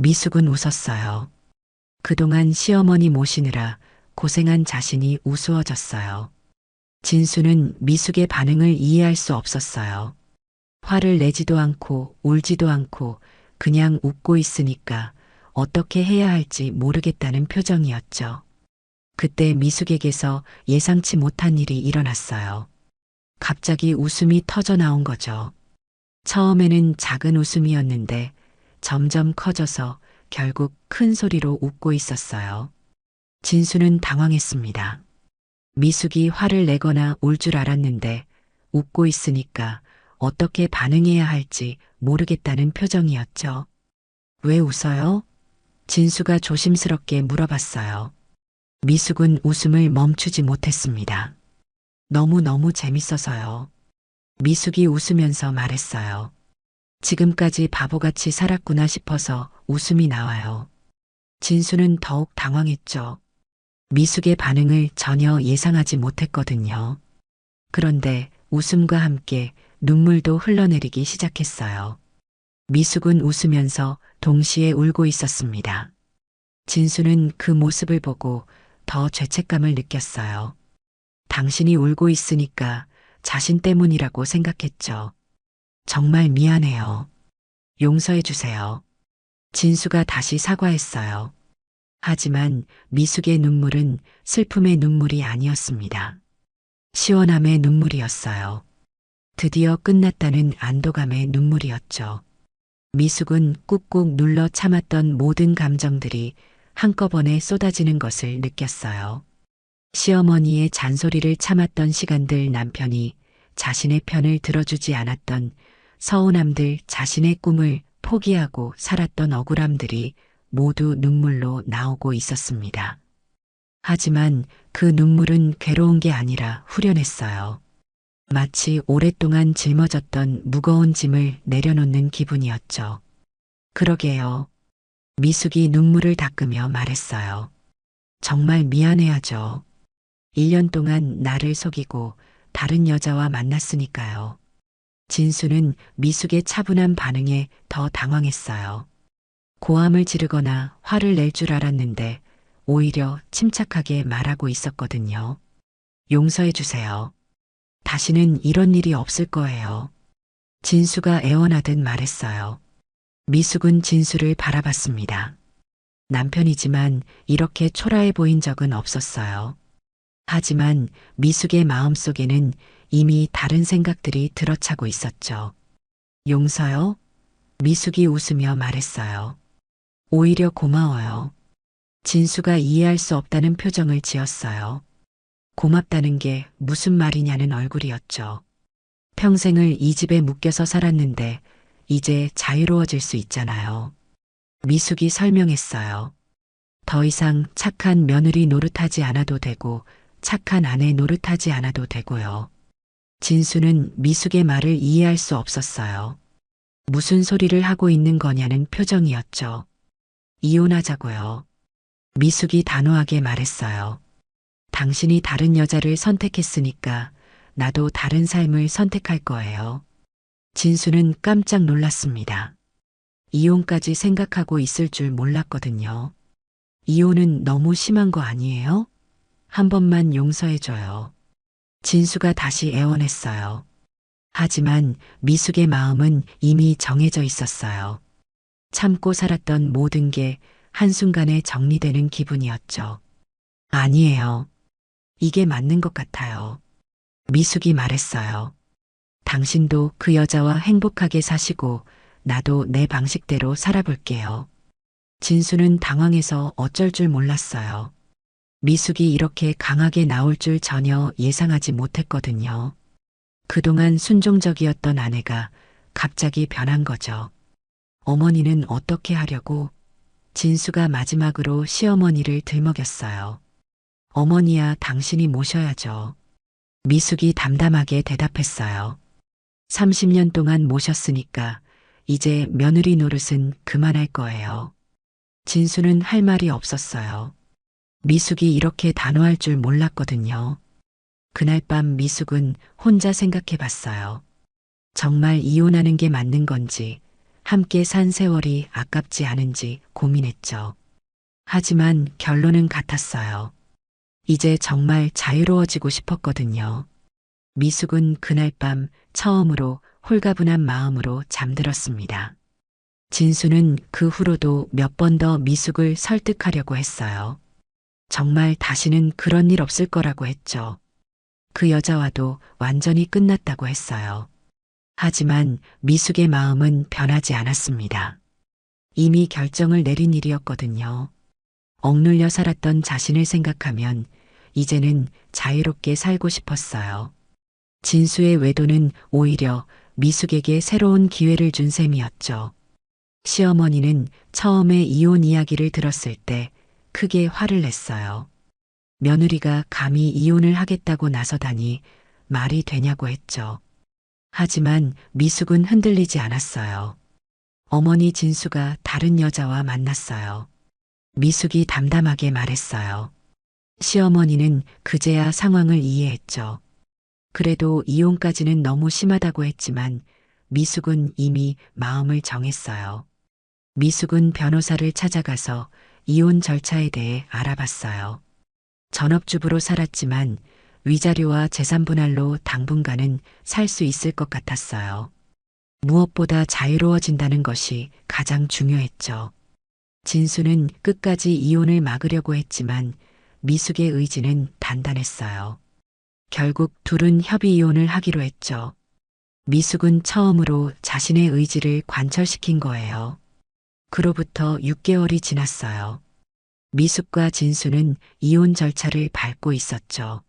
미숙은 웃었어요. 그동안 시어머니 모시느라 고생한 자신이 우스워졌어요. 진수는 미숙의 반응을 이해할 수 없었어요. 화를 내지도 않고 울지도 않고 그냥 웃고 있으니까 어떻게 해야 할지 모르겠다는 표정이었죠. 그때 미숙에게서 예상치 못한 일이 일어났어요. 갑자기 웃음이 터져 나온 거죠. 처음에는 작은 웃음이었는데 점점 커져서 결국 큰 소리로 웃고 있었어요. 진수는 당황했습니다. 미숙이 화를 내거나 울 줄 알았는데 웃고 있으니까 어떻게 반응해야 할지 모르겠다는 표정이었죠. 왜 웃어요? 진수가 조심스럽게 물어봤어요. 미숙은 웃음을 멈추지 못했습니다. 너무너무 재밌어서요. 미숙이 웃으면서 말했어요. 지금까지 바보같이 살았구나 싶어서 웃음이 나와요. 진수는 더욱 당황했죠. 미숙의 반응을 전혀 예상하지 못했거든요. 그런데 웃음과 함께 눈물도 흘러내리기 시작했어요. 미숙은 웃으면서 동시에 울고 있었습니다. 진수는 그 모습을 보고 더 죄책감을 느꼈어요. 당신이 울고 있으니까 자신 때문이라고 생각했죠. 정말 미안해요. 용서해 주세요. 진수가 다시 사과했어요. 하지만 미숙의 눈물은 슬픔의 눈물이 아니었습니다. 시원함의 눈물이었어요. 드디어 끝났다는 안도감의 눈물이었죠. 미숙은 꾹꾹 눌러 참았던 모든 감정들이 한꺼번에 쏟아지는 것을 느꼈어요. 시어머니의 잔소리를 참았던 시간들, 남편이 자신의 편을 들어주지 않았던 서운함들, 자신의 꿈을 포기하고 살았던 억울함들이 모두 눈물로 나오고 있었습니다. 하지만 그 눈물은 괴로운 게 아니라 후련했어요. 마치 오랫동안 짊어졌던 무거운 짐을 내려놓는 기분이었죠. 그러게요. 미숙이 눈물을 닦으며 말했어요. 정말 미안해하죠. 1년 동안 나를 속이고 다른 여자와 만났으니까요. 진수는 미숙의 차분한 반응에 더 당황했어요. 고함을 지르거나 화를 낼 줄 알았는데 오히려 침착하게 말하고 있었거든요. 용서해 주세요. 다시는 이런 일이 없을 거예요. 진수가 애원하듯 말했어요. 미숙은 진수를 바라봤습니다. 남편이지만 이렇게 초라해 보인 적은 없었어요. 하지만 미숙의 마음속에는 이미 다른 생각들이 들어차고 있었죠. 용서요? 미숙이 웃으며 말했어요. 오히려 고마워요. 진수가 이해할 수 없다는 표정을 지었어요. 고맙다는 게 무슨 말이냐는 얼굴이었죠. 평생을 이 집에 묶여서 살았는데 이제 자유로워질 수 있잖아요. 미숙이 설명했어요. 더 이상 착한 며느리 노릇하지 않아도 되고 착한 아내 노릇하지 않아도 되고요. 진수는 미숙의 말을 이해할 수 없었어요. 무슨 소리를 하고 있는 거냐는 표정이었죠. 이혼하자고요. 미숙이 단호하게 말했어요. 당신이 다른 여자를 선택했으니까 나도 다른 삶을 선택할 거예요. 진수는 깜짝 놀랐습니다. 이혼까지 생각하고 있을 줄 몰랐거든요. 이혼은 너무 심한 거 아니에요? 한 번만 용서해줘요. 진수가 다시 애원했어요. 하지만 미숙의 마음은 이미 정해져 있었어요. 참고 살았던 모든 게 한순간에 정리되는 기분이었죠. 아니에요. 이게 맞는 것 같아요. 미숙이 말했어요. 당신도 그 여자와 행복하게 사시고 나도 내 방식대로 살아볼게요. 진수는 당황해서 어쩔 줄 몰랐어요. 미숙이 이렇게 강하게 나올 줄 전혀 예상하지 못했거든요. 그동안 순종적이었던 아내가 갑자기 변한 거죠. 어머니는 어떻게 하려고? 진수가 마지막으로 시어머니를 들먹였어요. 어머니야, 당신이 모셔야죠. 미숙이 담담하게 대답했어요. 30년 동안 모셨으니까 이제 며느리 노릇은 그만할 거예요. 진수는 할 말이 없었어요. 미숙이 이렇게 단호할 줄 몰랐거든요. 그날 밤 미숙은 혼자 생각해 봤어요. 정말 이혼하는 게 맞는 건지, 함께 산 세월이 아깝지 않은지 고민했죠. 하지만 결론은 같았어요. 이제 정말 자유로워지고 싶었거든요. 미숙은 그날 밤 처음으로 홀가분한 마음으로 잠들었습니다. 진수는 그 후로도 몇 번 더 미숙을 설득하려고 했어요. 정말 다시는 그런 일 없을 거라고 했죠. 그 여자와도 완전히 끝났다고 했어요. 하지만 미숙의 마음은 변하지 않았습니다. 이미 결정을 내린 일이었거든요. 억눌려 살았던 자신을 생각하면 이제는 자유롭게 살고 싶었어요. 진수의 외도는 오히려 미숙에게 새로운 기회를 준 셈이었죠. 시어머니는 처음에 이혼 이야기를 들었을 때 크게 화를 냈어요. 며느리가 감히 이혼을 하겠다고 나서다니 말이 되냐고 했죠. 하지만 미숙은 흔들리지 않았어요. 어머니 진수가 다른 여자와 만났어요. 미숙이 담담하게 말했어요. 시어머니는 그제야 상황을 이해했죠. 그래도 이혼까지는 너무 심하다고 했지만 미숙은 이미 마음을 정했어요. 미숙은 변호사를 찾아가서 이혼 절차에 대해 알아봤어요. 전업주부로 살았지만 위자료와 재산분할로 당분간은 살 수 있을 것 같았어요. 무엇보다 자유로워진다는 것이 가장 중요했죠. 진수는 끝까지 이혼을 막으려고 했지만 미숙의 의지는 단단했어요. 결국 둘은 협의 이혼을 하기로 했죠. 미숙은 처음으로 자신의 의지를 관철시킨 거예요. 그로부터 6개월이 지났어요. 미숙과 진수는 이혼 절차를 밟고 있었죠.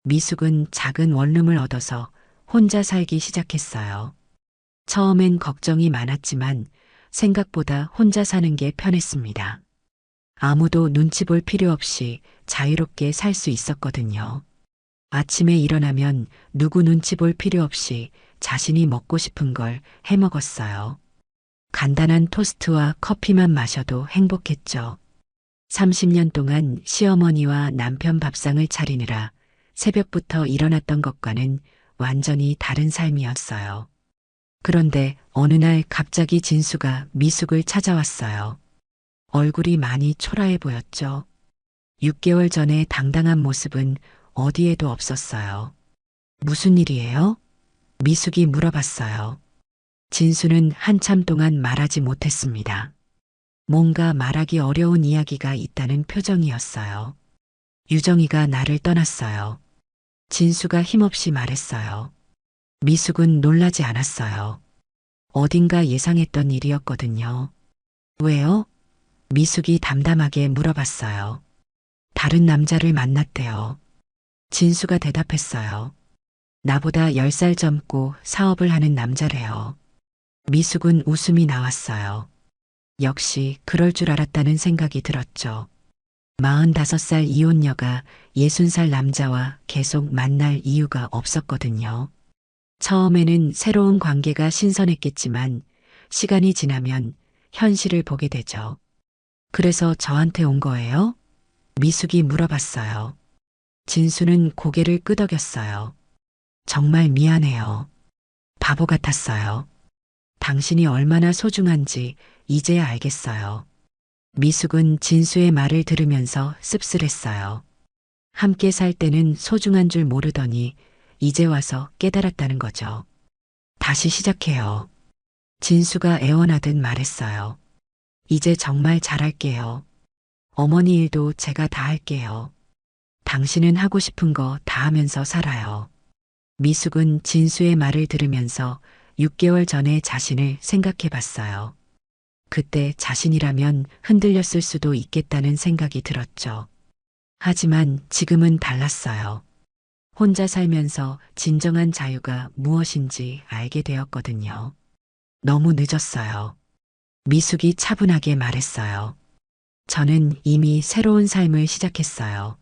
미숙은 작은 원룸을 얻어서 혼자 살기 시작했어요. 처음엔 걱정이 많았지만 생각보다 혼자 사는 게 편했습니다. 아무도 눈치 볼 필요 없이 자유롭게 살 수 있었거든요. 아침에 일어나면 누구 눈치 볼 필요 없이 자신이 먹고 싶은 걸 해 먹었어요. 간단한 토스트와 커피만 마셔도 행복했죠. 30년 동안 시어머니와 남편 밥상을 차리느라 새벽부터 일어났던 것과는 완전히 다른 삶이었어요. 그런데 어느 날 갑자기 진수가 미숙을 찾아왔어요. 얼굴이 많이 초라해 보였죠. 6개월 전에 당당한 모습은 어디에도 없었어요. 무슨 일이에요? 미숙이 물어봤어요. 진수는 한참 동안 말하지 못했습니다. 뭔가 말하기 어려운 이야기가 있다는 표정이었어요. 유정이가 나를 떠났어요. 진수가 힘없이 말했어요. 미숙은 놀라지 않았어요. 어딘가 예상했던 일이었거든요. 왜요? 미숙이 담담하게 물어봤어요. 다른 남자를 만났대요. 진수가 대답했어요. 나보다 10살 젊고 사업을 하는 남자래요. 미숙은 웃음이 나왔어요. 역시 그럴 줄 알았다는 생각이 들었죠. 45살 이혼녀가 60살 남자와 계속 만날 이유가 없었거든요. 처음에는 새로운 관계가 신선했겠지만 시간이 지나면 현실을 보게 되죠. 그래서 저한테 온 거예요? 미숙이 물어봤어요. 진수는 고개를 끄덕였어요. 정말 미안해요. 바보 같았어요. 당신이 얼마나 소중한지 이제야 알겠어요. 미숙은 진수의 말을 들으면서 씁쓸했어요. 함께 살 때는 소중한 줄 모르더니 이제 와서 깨달았다는 거죠. 다시 시작해요. 진수가 애원하듯 말했어요. 이제 정말 잘할게요. 어머니 일도 제가 다 할게요. 당신은 하고 싶은 거 다 하면서 살아요. 미숙은 진수의 말을 들으면서 6개월 전의 자신을 생각해 봤어요. 그때 자신이라면 흔들렸을 수도 있겠다는 생각이 들었죠. 하지만 지금은 달랐어요. 혼자 살면서 진정한 자유가 무엇인지 알게 되었거든요. 너무 늦었어요. 미숙이 차분하게 말했어요. 저는 이미 새로운 삶을 시작했어요.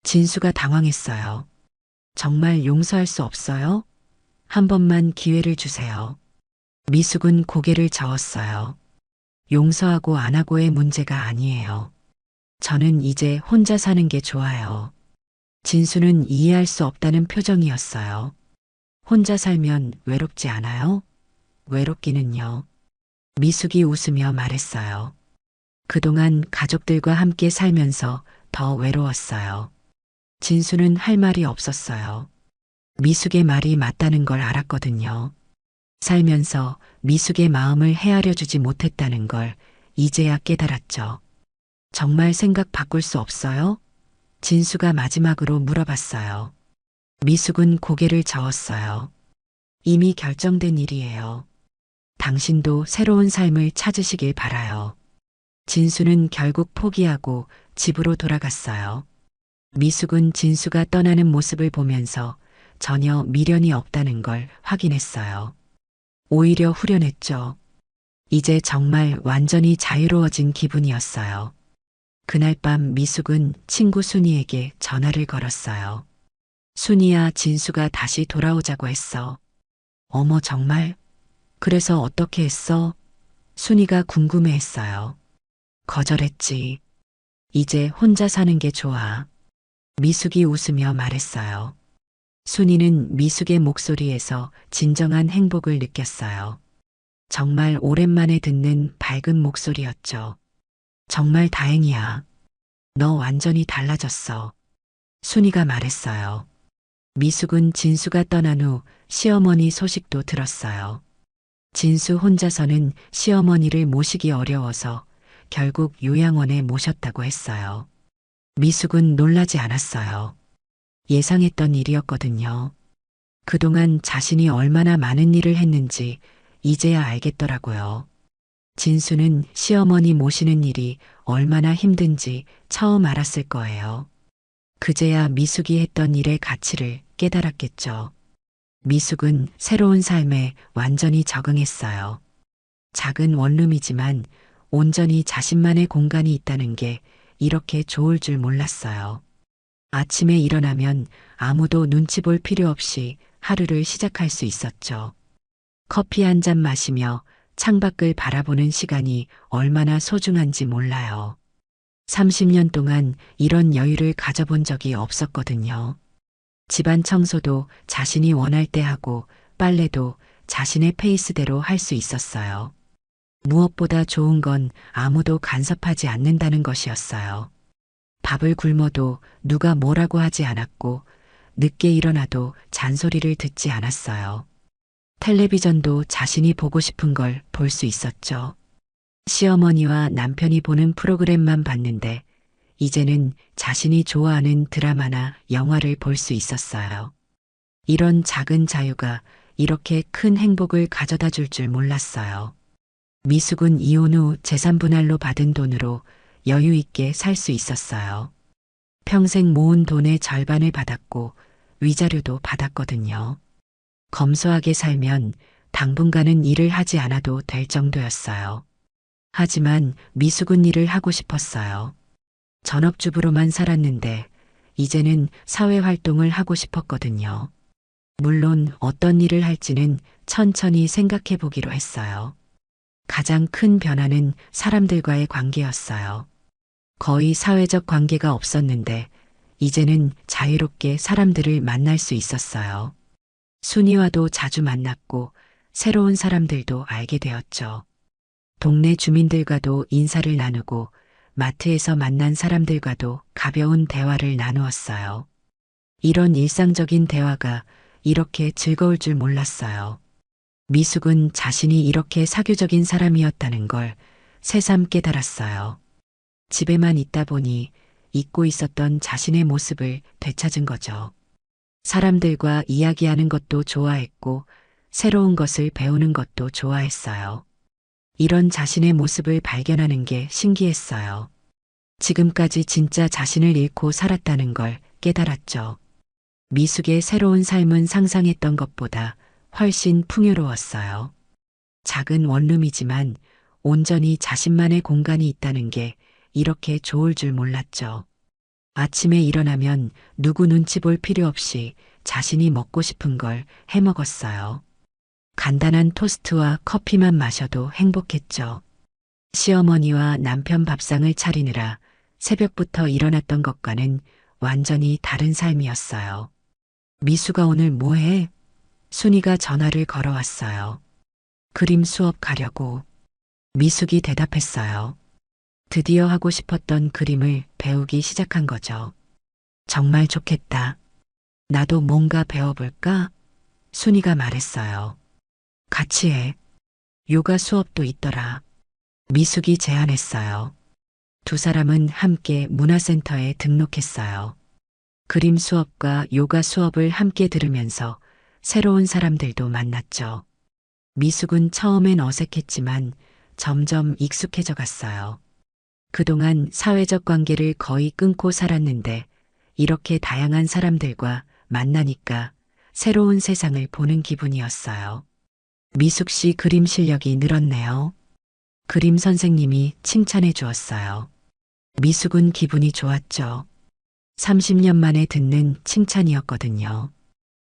진수가 당황했어요. 정말 용서할 수 없어요? 한 번만 기회를 주세요. 미숙은 고개를 저었어요. 용서하고 안 하고의 문제가 아니에요. 저는 이제 혼자 사는 게 좋아요. 진수는 이해할 수 없다는 표정이었어요. 혼자 살면 외롭지 않아요? 외롭기는요. 미숙이 웃으며 말했어요. 그동안 가족들과 함께 살면서 더 외로웠어요. 진수는 할 말이 없었어요. 미숙의 말이 맞다는 걸 알았거든요. 살면서 미숙의 마음을 헤아려 주지 못했다는 걸 이제야 깨달았죠. 정말 생각 바꿀 수 없어요? 진수가 마지막으로 물어봤어요. 미숙은 고개를 저었어요. 이미 결정된 일이에요. 당신도 새로운 삶을 찾으시길 바라요. 진수는 결국 포기하고 집으로 돌아갔어요. 미숙은 진수가 떠나는 모습을 보면서 전혀 미련이 없다는 걸 확인했어요. 오히려 후련했죠. 이제 정말 완전히 자유로워진 기분이었어요. 그날 밤 미숙은 친구 순이에게 전화를 걸었어요. 순이야, 진수가 다시 돌아오자고 했어. 어머, 정말? 그래서 어떻게 했어? 순이가 궁금해했어요. 거절했지. 이제 혼자 사는 게 좋아. 미숙이 웃으며 말했어요. 순이는 미숙의 목소리에서 진정한 행복을 느꼈어요. 정말 오랜만에 듣는 밝은 목소리였죠. 정말 다행이야. 너 완전히 달라졌어. 순이가 말했어요. 미숙은 진수가 떠난 후 시어머니 소식도 들었어요. 진수 혼자서는 시어머니를 모시기 어려워서 결국 요양원에 모셨다고 했어요. 미숙은 놀라지 않았어요. 예상했던 일이었거든요. 그동안 자신이 얼마나 많은 일을 했는지 이제야 알겠더라고요. 진수는 시어머니 모시는 일이 얼마나 힘든지 처음 알았을 거예요. 그제야 미숙이 했던 일의 가치를 깨달았겠죠. 미숙은 새로운 삶에 완전히 적응했어요. 작은 원룸이지만 온전히 자신만의 공간이 있다는 게 이렇게 좋을 줄 몰랐어요. 아침에 일어나면 아무도 눈치 볼 필요 없이 하루를 시작할 수 있었죠. 커피 한 잔 마시며 창밖을 바라보는 시간이 얼마나 소중한지 몰라요. 30년 동안 이런 여유를 가져본 적이 없었거든요. 집안 청소도 자신이 원할 때 하고 빨래도 자신의 페이스대로 할 수 있었어요. 무엇보다 좋은 건 아무도 간섭하지 않는다는 것이었어요. 밥을 굶어도 누가 뭐라고 하지 않았고, 늦게 일어나도 잔소리를 듣지 않았어요. 텔레비전도 자신이 보고 싶은 걸 볼 수 있었죠. 시어머니와 남편이 보는 프로그램만 봤는데, 이제는 자신이 좋아하는 드라마나 영화를 볼 수 있었어요. 이런 작은 자유가 이렇게 큰 행복을 가져다 줄 줄 몰랐어요. 미숙은 이혼 후 재산 분할로 받은 돈으로 여유 있게 살 수 있었어요. 평생 모은 돈의 절반을 받았고 위자료도 받았거든요. 검소하게 살면 당분간은 일을 하지 않아도 될 정도였어요. 하지만 미숙은 일을 하고 싶었어요. 전업주부로만 살았는데 이제는 사회활동을 하고 싶었거든요. 물론 어떤 일을 할지는 천천히 생각해 보기로 했어요. 가장 큰 변화는 사람들과의 관계였어요. 거의 사회적 관계가 없었는데 이제는 자유롭게 사람들을 만날 수 있었어요. 순이와도 자주 만났고 새로운 사람들도 알게 되었죠. 동네 주민들과도 인사를 나누고 마트에서 만난 사람들과도 가벼운 대화를 나누었어요. 이런 일상적인 대화가 이렇게 즐거울 줄 몰랐어요. 미숙은 자신이 이렇게 사교적인 사람이었다는 걸 새삼 깨달았어요. 집에만 있다 보니 잊고 있었던 자신의 모습을 되찾은 거죠. 사람들과 이야기하는 것도 좋아했고 새로운 것을 배우는 것도 좋아했어요. 이런 자신의 모습을 발견하는 게 신기했어요. 지금까지 진짜 자신을 잃고 살았다는 걸 깨달았죠. 미숙의 새로운 삶은 상상했던 것보다 훨씬 풍요로웠어요. 작은 원룸이지만 온전히 자신만의 공간이 있다는 게 이렇게 좋을 줄 몰랐죠. 아침에 일어나면 누구 눈치 볼 필요 없이 자신이 먹고 싶은 걸 해 먹었어요. 간단한 토스트와 커피만 마셔도 행복했죠. 시어머니와 남편 밥상을 차리느라 새벽부터 일어났던 것과는 완전히 다른 삶이었어요. 미수가 오늘 뭐해? 순이가 전화를 걸어왔어요. 그림 수업 가려고. 미숙이 대답했어요. 드디어 하고 싶었던 그림을 배우기 시작한 거죠. 정말 좋겠다. 나도 뭔가 배워볼까? 순이가 말했어요. 같이 해. 요가 수업도 있더라. 미숙이 제안했어요. 두 사람은 함께 문화센터에 등록했어요. 그림 수업과 요가 수업을 함께 들으면서 새로운 사람들도 만났죠. 미숙은 처음엔 어색했지만 점점 익숙해져 갔어요. 그동안 사회적 관계를 거의 끊고 살았는데 이렇게 다양한 사람들과 만나니까 새로운 세상을 보는 기분이었어요. 미숙 씨 그림 실력이 늘었네요. 그림 선생님이 칭찬해 주었어요. 미숙은 기분이 좋았죠. 30년 만에 듣는 칭찬이었거든요.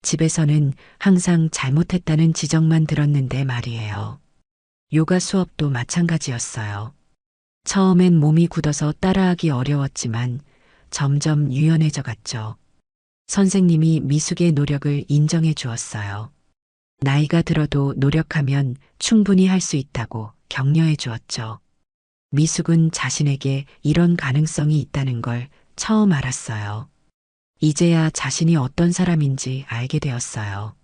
집에서는 항상 잘못했다는 지적만 들었는데 말이에요. 요가 수업도 마찬가지였어요. 처음엔 몸이 굳어서 따라하기 어려웠지만 점점 유연해져 갔죠. 선생님이 미숙의 노력을 인정해 주었어요. 나이가 들어도 노력하면 충분히 할 수 있다고 격려해 주었죠. 미숙은 자신에게 이런 가능성이 있다는 걸 처음 알았어요. 이제야 자신이 어떤 사람인지 알게 되었어요.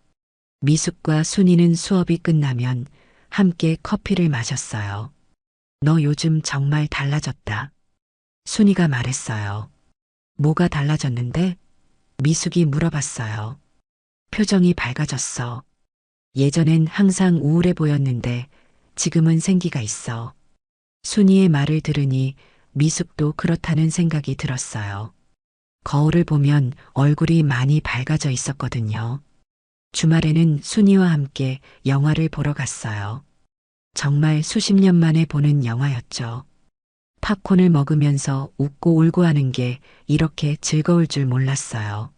미숙과 순이는 수업이 끝나면 함께 커피를 마셨어요. 너 요즘 정말 달라졌다. 순이가 말했어요. 뭐가 달라졌는데? 미숙이 물어봤어요. 표정이 밝아졌어. 예전엔 항상 우울해 보였는데 지금은 생기가 있어. 순이의 말을 들으니 미숙도 그렇다는 생각이 들었어요. 거울을 보면 얼굴이 많이 밝아져 있었거든요. 주말에는 순이와 함께 영화를 보러 갔어요. 정말 수십 년 만에 보는 영화였죠. 팝콘을 먹으면서 웃고 울고 하는 게 이렇게 즐거울 줄 몰랐어요.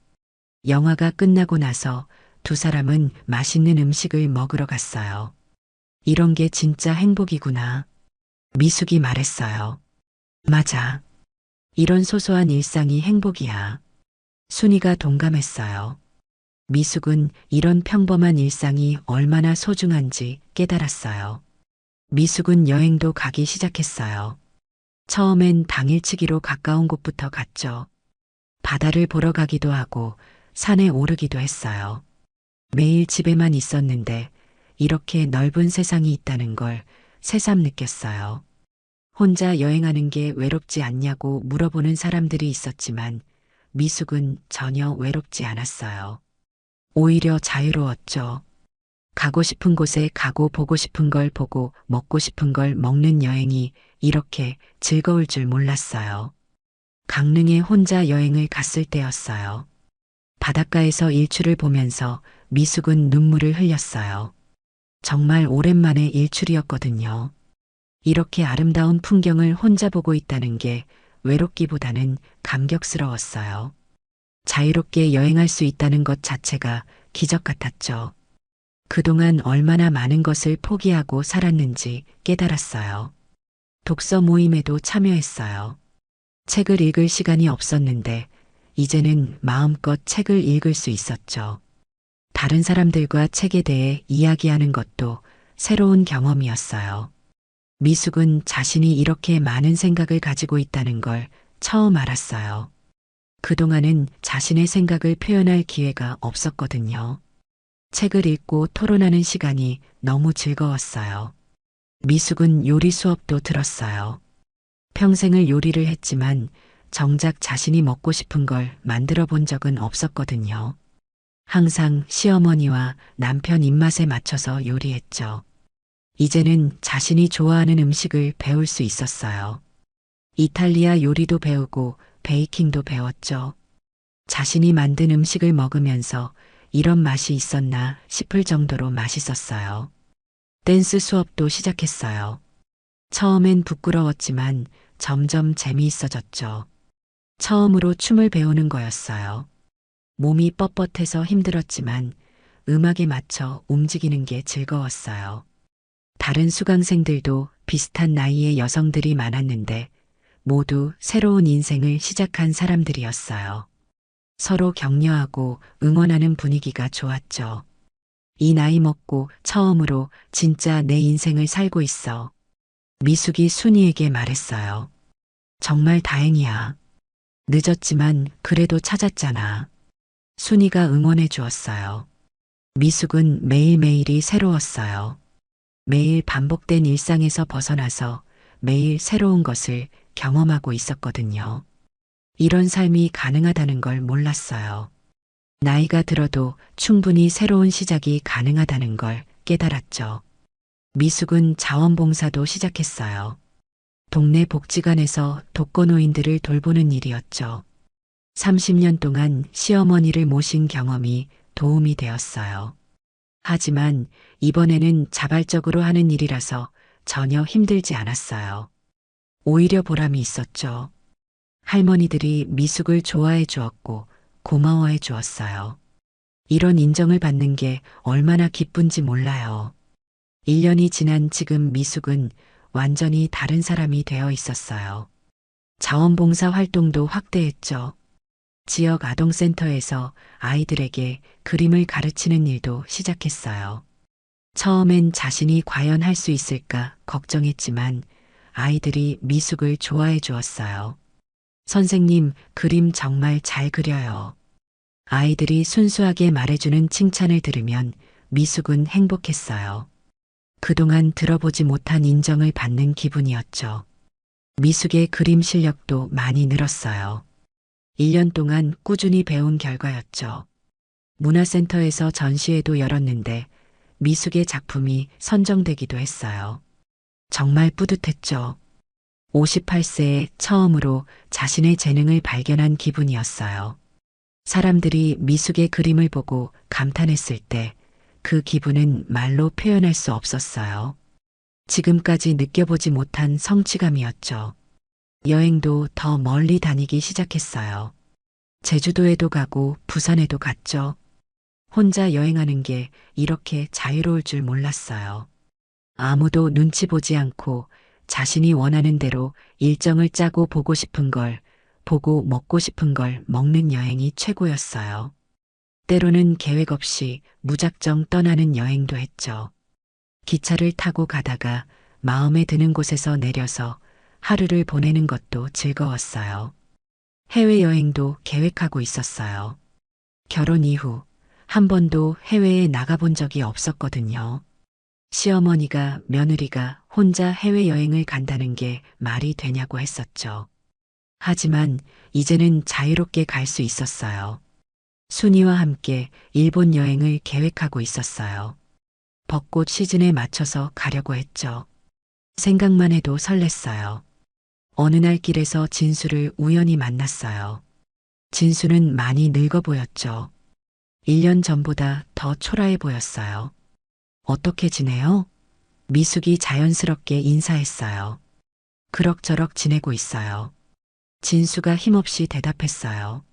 영화가 끝나고 나서 두 사람은 맛있는 음식을 먹으러 갔어요. 이런 게 진짜 행복이구나. 미숙이 말했어요. 맞아. 이런 소소한 일상이 행복이야. 순이가 동감했어요. 미숙은 이런 평범한 일상이 얼마나 소중한지 깨달았어요. 미숙은 여행도 가기 시작했어요. 처음엔 당일치기로 가까운 곳부터 갔죠. 바다를 보러 가기도 하고 산에 오르기도 했어요. 매일 집에만 있었는데 이렇게 넓은 세상이 있다는 걸 새삼 느꼈어요. 혼자 여행하는 게 외롭지 않냐고 물어보는 사람들이 있었지만 미숙은 전혀 외롭지 않았어요. 오히려 자유로웠죠. 가고 싶은 곳에 가고 보고 싶은 걸 보고 먹고 싶은 걸 먹는 여행이 이렇게 즐거울 줄 몰랐어요. 강릉에 혼자 여행을 갔을 때였어요. 바닷가에서 일출을 보면서 미숙은 눈물을 흘렸어요. 정말 오랜만에 일출이었거든요. 이렇게 아름다운 풍경을 혼자 보고 있다는 게 외롭기보다는 감격스러웠어요. 자유롭게 여행할 수 있다는 것 자체가 기적 같았죠. 그동안 얼마나 많은 것을 포기하고 살았는지 깨달았어요. 독서 모임에도 참여했어요. 책을 읽을 시간이 없었는데 이제는 마음껏 책을 읽을 수 있었죠. 다른 사람들과 책에 대해 이야기하는 것도 새로운 경험이었어요. 미숙은 자신이 이렇게 많은 생각을 가지고 있다는 걸 처음 알았어요. 그동안은 자신의 생각을 표현할 기회가 없었거든요. 책을 읽고 토론하는 시간이 너무 즐거웠어요. 미숙은 요리 수업도 들었어요. 평생을 요리를 했지만 정작 자신이 먹고 싶은 걸 만들어 본 적은 없었거든요. 항상 시어머니와 남편 입맛에 맞춰서 요리했죠. 이제는 자신이 좋아하는 음식을 배울 수 있었어요. 이탈리아 요리도 배우고 베이킹도 배웠죠. 자신이 만든 음식을 먹으면서 이런 맛이 있었나 싶을 정도로 맛있었어요. 댄스 수업도 시작했어요. 처음엔 부끄러웠지만 점점 재미있어졌죠. 처음으로 춤을 배우는 거였어요. 몸이 뻣뻣해서 힘들었지만 음악에 맞춰 움직이는 게 즐거웠어요. 다른 수강생들도 비슷한 나이의 여성들이 많았는데 모두 새로운 인생을 시작한 사람들이었어요. 서로 격려하고 응원하는 분위기가 좋았죠. 이 나이 먹고 처음으로 진짜 내 인생을 살고 있어. 미숙이 순이에게 말했어요. 정말 다행이야. 늦었지만 그래도 찾았잖아. 순이가 응원해 주었어요. 미숙은 매일매일이 새로웠어요. 매일 반복된 일상에서 벗어나서 매일 새로운 것을 경험하고 있었거든요. 이런 삶이 가능하다는 걸 몰랐어요. 나이가 들어도 충분히 새로운 시작이 가능하다는 걸 깨달았죠. 미숙은 자원봉사도 시작했어요. 동네 복지관에서 독거노인들을 돌보는 일이었죠. 30년 동안 시어머니를 모신 경험이 도움이 되었어요. 하지만 이번에는 자발적으로 하는 일이라서 전혀 힘들지 않았어요. 오히려 보람이 있었죠. 할머니들이 미숙을 좋아해 주었고 고마워해 주었어요. 이런 인정을 받는 게 얼마나 기쁜지 몰라요. 1년이 지난 지금 미숙은 완전히 다른 사람이 되어 있었어요. 자원봉사 활동도 확대했죠. 지역 아동센터에서 아이들에게 그림을 가르치는 일도 시작했어요. 처음엔 자신이 과연 할 수 있을까 걱정했지만 아이들이 미숙을 좋아해 주었어요. 선생님, 그림 정말 잘 그려요. 아이들이 순수하게 말해주는 칭찬을 들으면 미숙은 행복했어요. 그동안 들어보지 못한 인정을 받는 기분이었죠. 미숙의 그림 실력도 많이 늘었어요. 1년 동안 꾸준히 배운 결과였죠. 문화센터에서 전시회도 열었는데 미숙의 작품이 선정되기도 했어요. 정말 뿌듯했죠. 58세에 처음으로 자신의 재능을 발견한 기분이었어요. 사람들이 미숙의 그림을 보고 감탄했을 때 그 기분은 말로 표현할 수 없었어요. 지금까지 느껴보지 못한 성취감이었죠. 여행도 더 멀리 다니기 시작했어요. 제주도에도 가고 부산에도 갔죠. 혼자 여행하는 게 이렇게 자유로울 줄 몰랐어요. 아무도 눈치 보지 않고 자신이 원하는 대로 일정을 짜고 보고 싶은 걸 보고 먹고 싶은 걸 먹는 여행이 최고였어요. 때로는 계획 없이 무작정 떠나는 여행도 했죠. 기차를 타고 가다가 마음에 드는 곳에서 내려서 하루를 보내는 것도 즐거웠어요. 해외여행도 계획하고 있었어요. 결혼 이후 한 번도 해외에 나가본 적이 없었거든요. 시어머니가 며느리가 혼자 해외여행을 간다는 게 말이 되냐고 했었죠. 하지만 이제는 자유롭게 갈 수 있었어요. 순이와 함께 일본 여행을 계획하고 있었어요. 벚꽃 시즌에 맞춰서 가려고 했죠. 생각만 해도 설렜어요. 어느 날 길에서 진수를 우연히 만났어요. 진수는 많이 늙어 보였죠. 1년 전보다 더 초라해 보였어요. 어떻게 지내요? 미숙이 자연스럽게 인사했어요. 그럭저럭 지내고 있어요. 진수가 힘없이 대답했어요.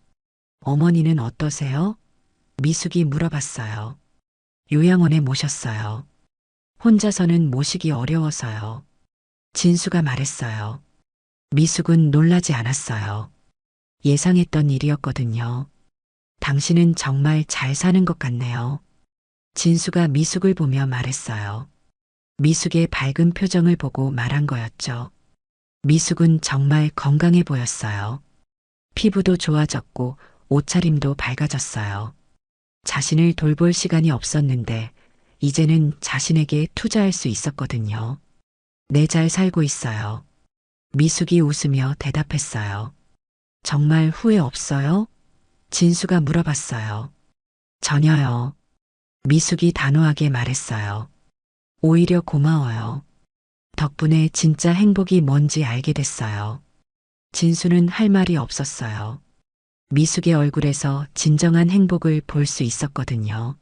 어머니는 어떠세요? 미숙이 물어봤어요. 요양원에 모셨어요. 혼자서는 모시기 어려워서요. 진수가 말했어요. 미숙은 놀라지 않았어요. 예상했던 일이었거든요. 당신은 정말 잘 사는 것 같네요. 진수가 미숙을 보며 말했어요. 미숙의 밝은 표정을 보고 말한 거였죠. 미숙은 정말 건강해 보였어요. 피부도 좋아졌고 옷차림도 밝아졌어요. 자신을 돌볼 시간이 없었는데 이제는 자신에게 투자할 수 있었거든요. 네, 잘 살고 있어요. 미숙이 웃으며 대답했어요. 정말 후회 없어요? 진수가 물어봤어요. 전혀요. 미숙이 단호하게 말했어요. 오히려 고마워요. 덕분에 진짜 행복이 뭔지 알게 됐어요. 진수는 할 말이 없었어요. 미숙의 얼굴에서 진정한 행복을 볼 수 있었거든요.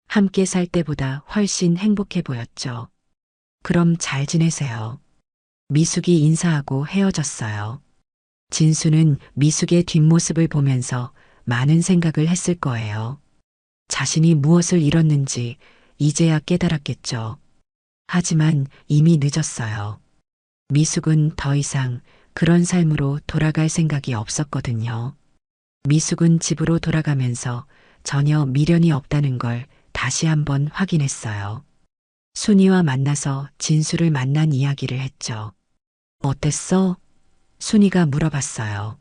함께 살 때보다 훨씬 행복해 보였죠. 그럼 잘 지내세요. 미숙이 인사하고 헤어졌어요. 진수는 미숙의 뒷모습을 보면서 많은 생각을 했을 거예요. 자신이 무엇을 잃었는지 이제야 깨달았겠죠. 하지만 이미 늦었어요. 미숙은 더 이상 그런 삶으로 돌아갈 생각이 없었거든요. 미숙은 집으로 돌아가면서 전혀 미련이 없다는 걸 다시 한번 확인했어요. 순이와 만나서 진수를 만난 이야기를 했죠. 어땠어? 순이가 물어봤어요.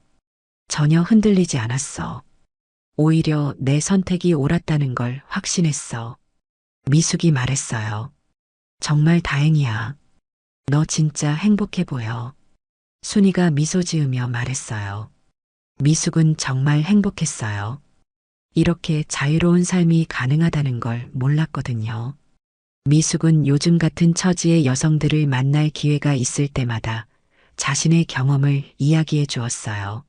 전혀 흔들리지 않았어. 오히려 내 선택이 옳았다는 걸 확신했어. 미숙이 말했어요. 정말 다행이야. 너 진짜 행복해 보여. 순이가 미소 지으며 말했어요. 미숙은 정말 행복했어요. 이렇게 자유로운 삶이 가능하다는 걸 몰랐거든요. 미숙은 요즘 같은 처지의 여성들을 만날 기회가 있을 때마다 자신의 경험을 이야기해 주었어요.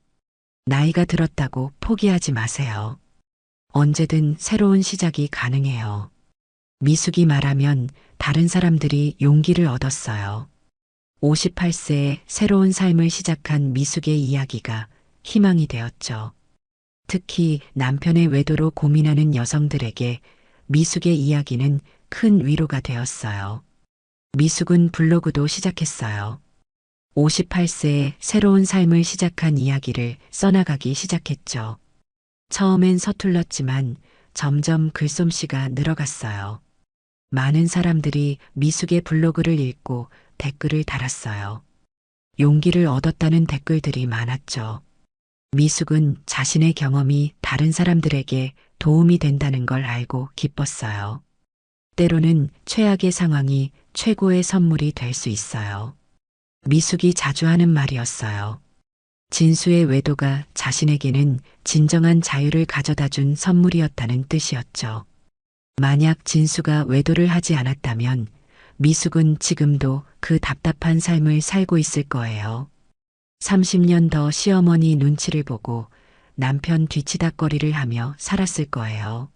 나이가 들었다고 포기하지 마세요. 언제든 새로운 시작이 가능해요. 미숙이 말하면 다른 사람들이 용기를 얻었어요. 58세에 새로운 삶을 시작한 미숙의 이야기가 희망이 되었죠. 특히 남편의 외도로 고민하는 여성들에게 미숙의 이야기는 큰 위로가 되었어요. 미숙은 블로그도 시작했어요. 58세에 새로운 삶을 시작한 이야기를 써나가기 시작했죠. 처음엔 서툴렀지만 점점 글솜씨가 늘어갔어요. 많은 사람들이 미숙의 블로그를 읽고 댓글을 달았어요. 용기를 얻었다는 댓글들이 많았죠. 미숙은 자신의 경험이 다른 사람들에게 도움이 된다는 걸 알고 기뻤어요. 때로는 최악의 상황이 최고의 선물이 될 수 있어요. 미숙이 자주 하는 말이었어요. 진수의 외도가 자신에게는 진정한 자유를 가져다 준 선물이었다는 뜻이었죠. 만약 진수가 외도를 하지 않았다면 미숙은 지금도 그 답답한 삶을 살고 있을 거예요. 30년 더 시어머니 눈치를 보고 남편 뒤치다꺼리를 하며 살았을 거예요.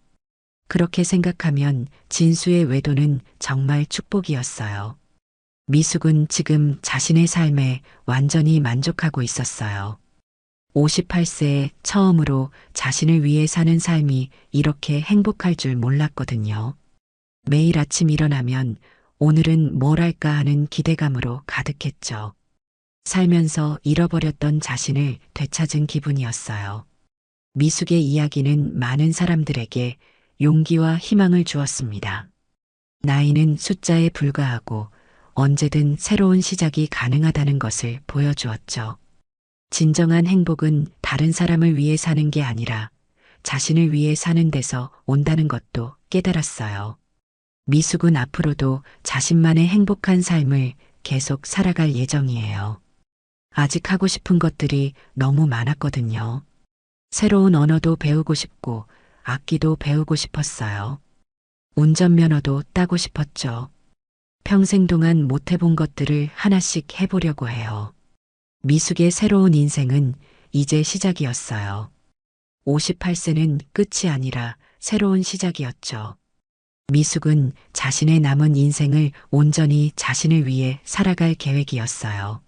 그렇게 생각하면 진수의 외도는 정말 축복이었어요. 미숙은 지금 자신의 삶에 완전히 만족하고 있었어요. 58세에 처음으로 자신을 위해 사는 삶이 이렇게 행복할 줄 몰랐거든요. 매일 아침 일어나면 오늘은 뭘 할까 하는 기대감으로 가득했죠. 살면서 잃어버렸던 자신을 되찾은 기분이었어요. 미숙의 이야기는 많은 사람들에게 용기와 희망을 주었습니다. 나이는 숫자에 불과하고 언제든 새로운 시작이 가능하다는 것을 보여주었죠. 진정한 행복은 다른 사람을 위해 사는 게 아니라 자신을 위해 사는 데서 온다는 것도 깨달았어요. 미숙은 앞으로도 자신만의 행복한 삶을 계속 살아갈 예정이에요. 아직 하고 싶은 것들이 너무 많았거든요. 새로운 언어도 배우고 싶고 악기도 배우고 싶었어요. 운전면허도 따고 싶었죠. 평생 동안 못 해본 것들을 하나씩 해보려고 해요. 미숙의 새로운 인생은 이제 시작이었어요. 58세는 끝이 아니라 새로운 시작이었죠. 미숙은 자신의 남은 인생을 온전히 자신을 위해 살아갈 계획이었어요.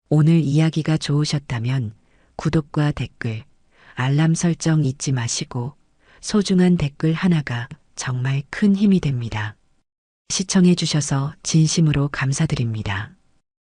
오늘 이야기가 좋으셨다면 구독과 댓글, 알람 설정 잊지 마시고 소중한 댓글 하나가 정말 큰 힘이 됩니다. 시청해 주셔서 진심으로 감사드립니다.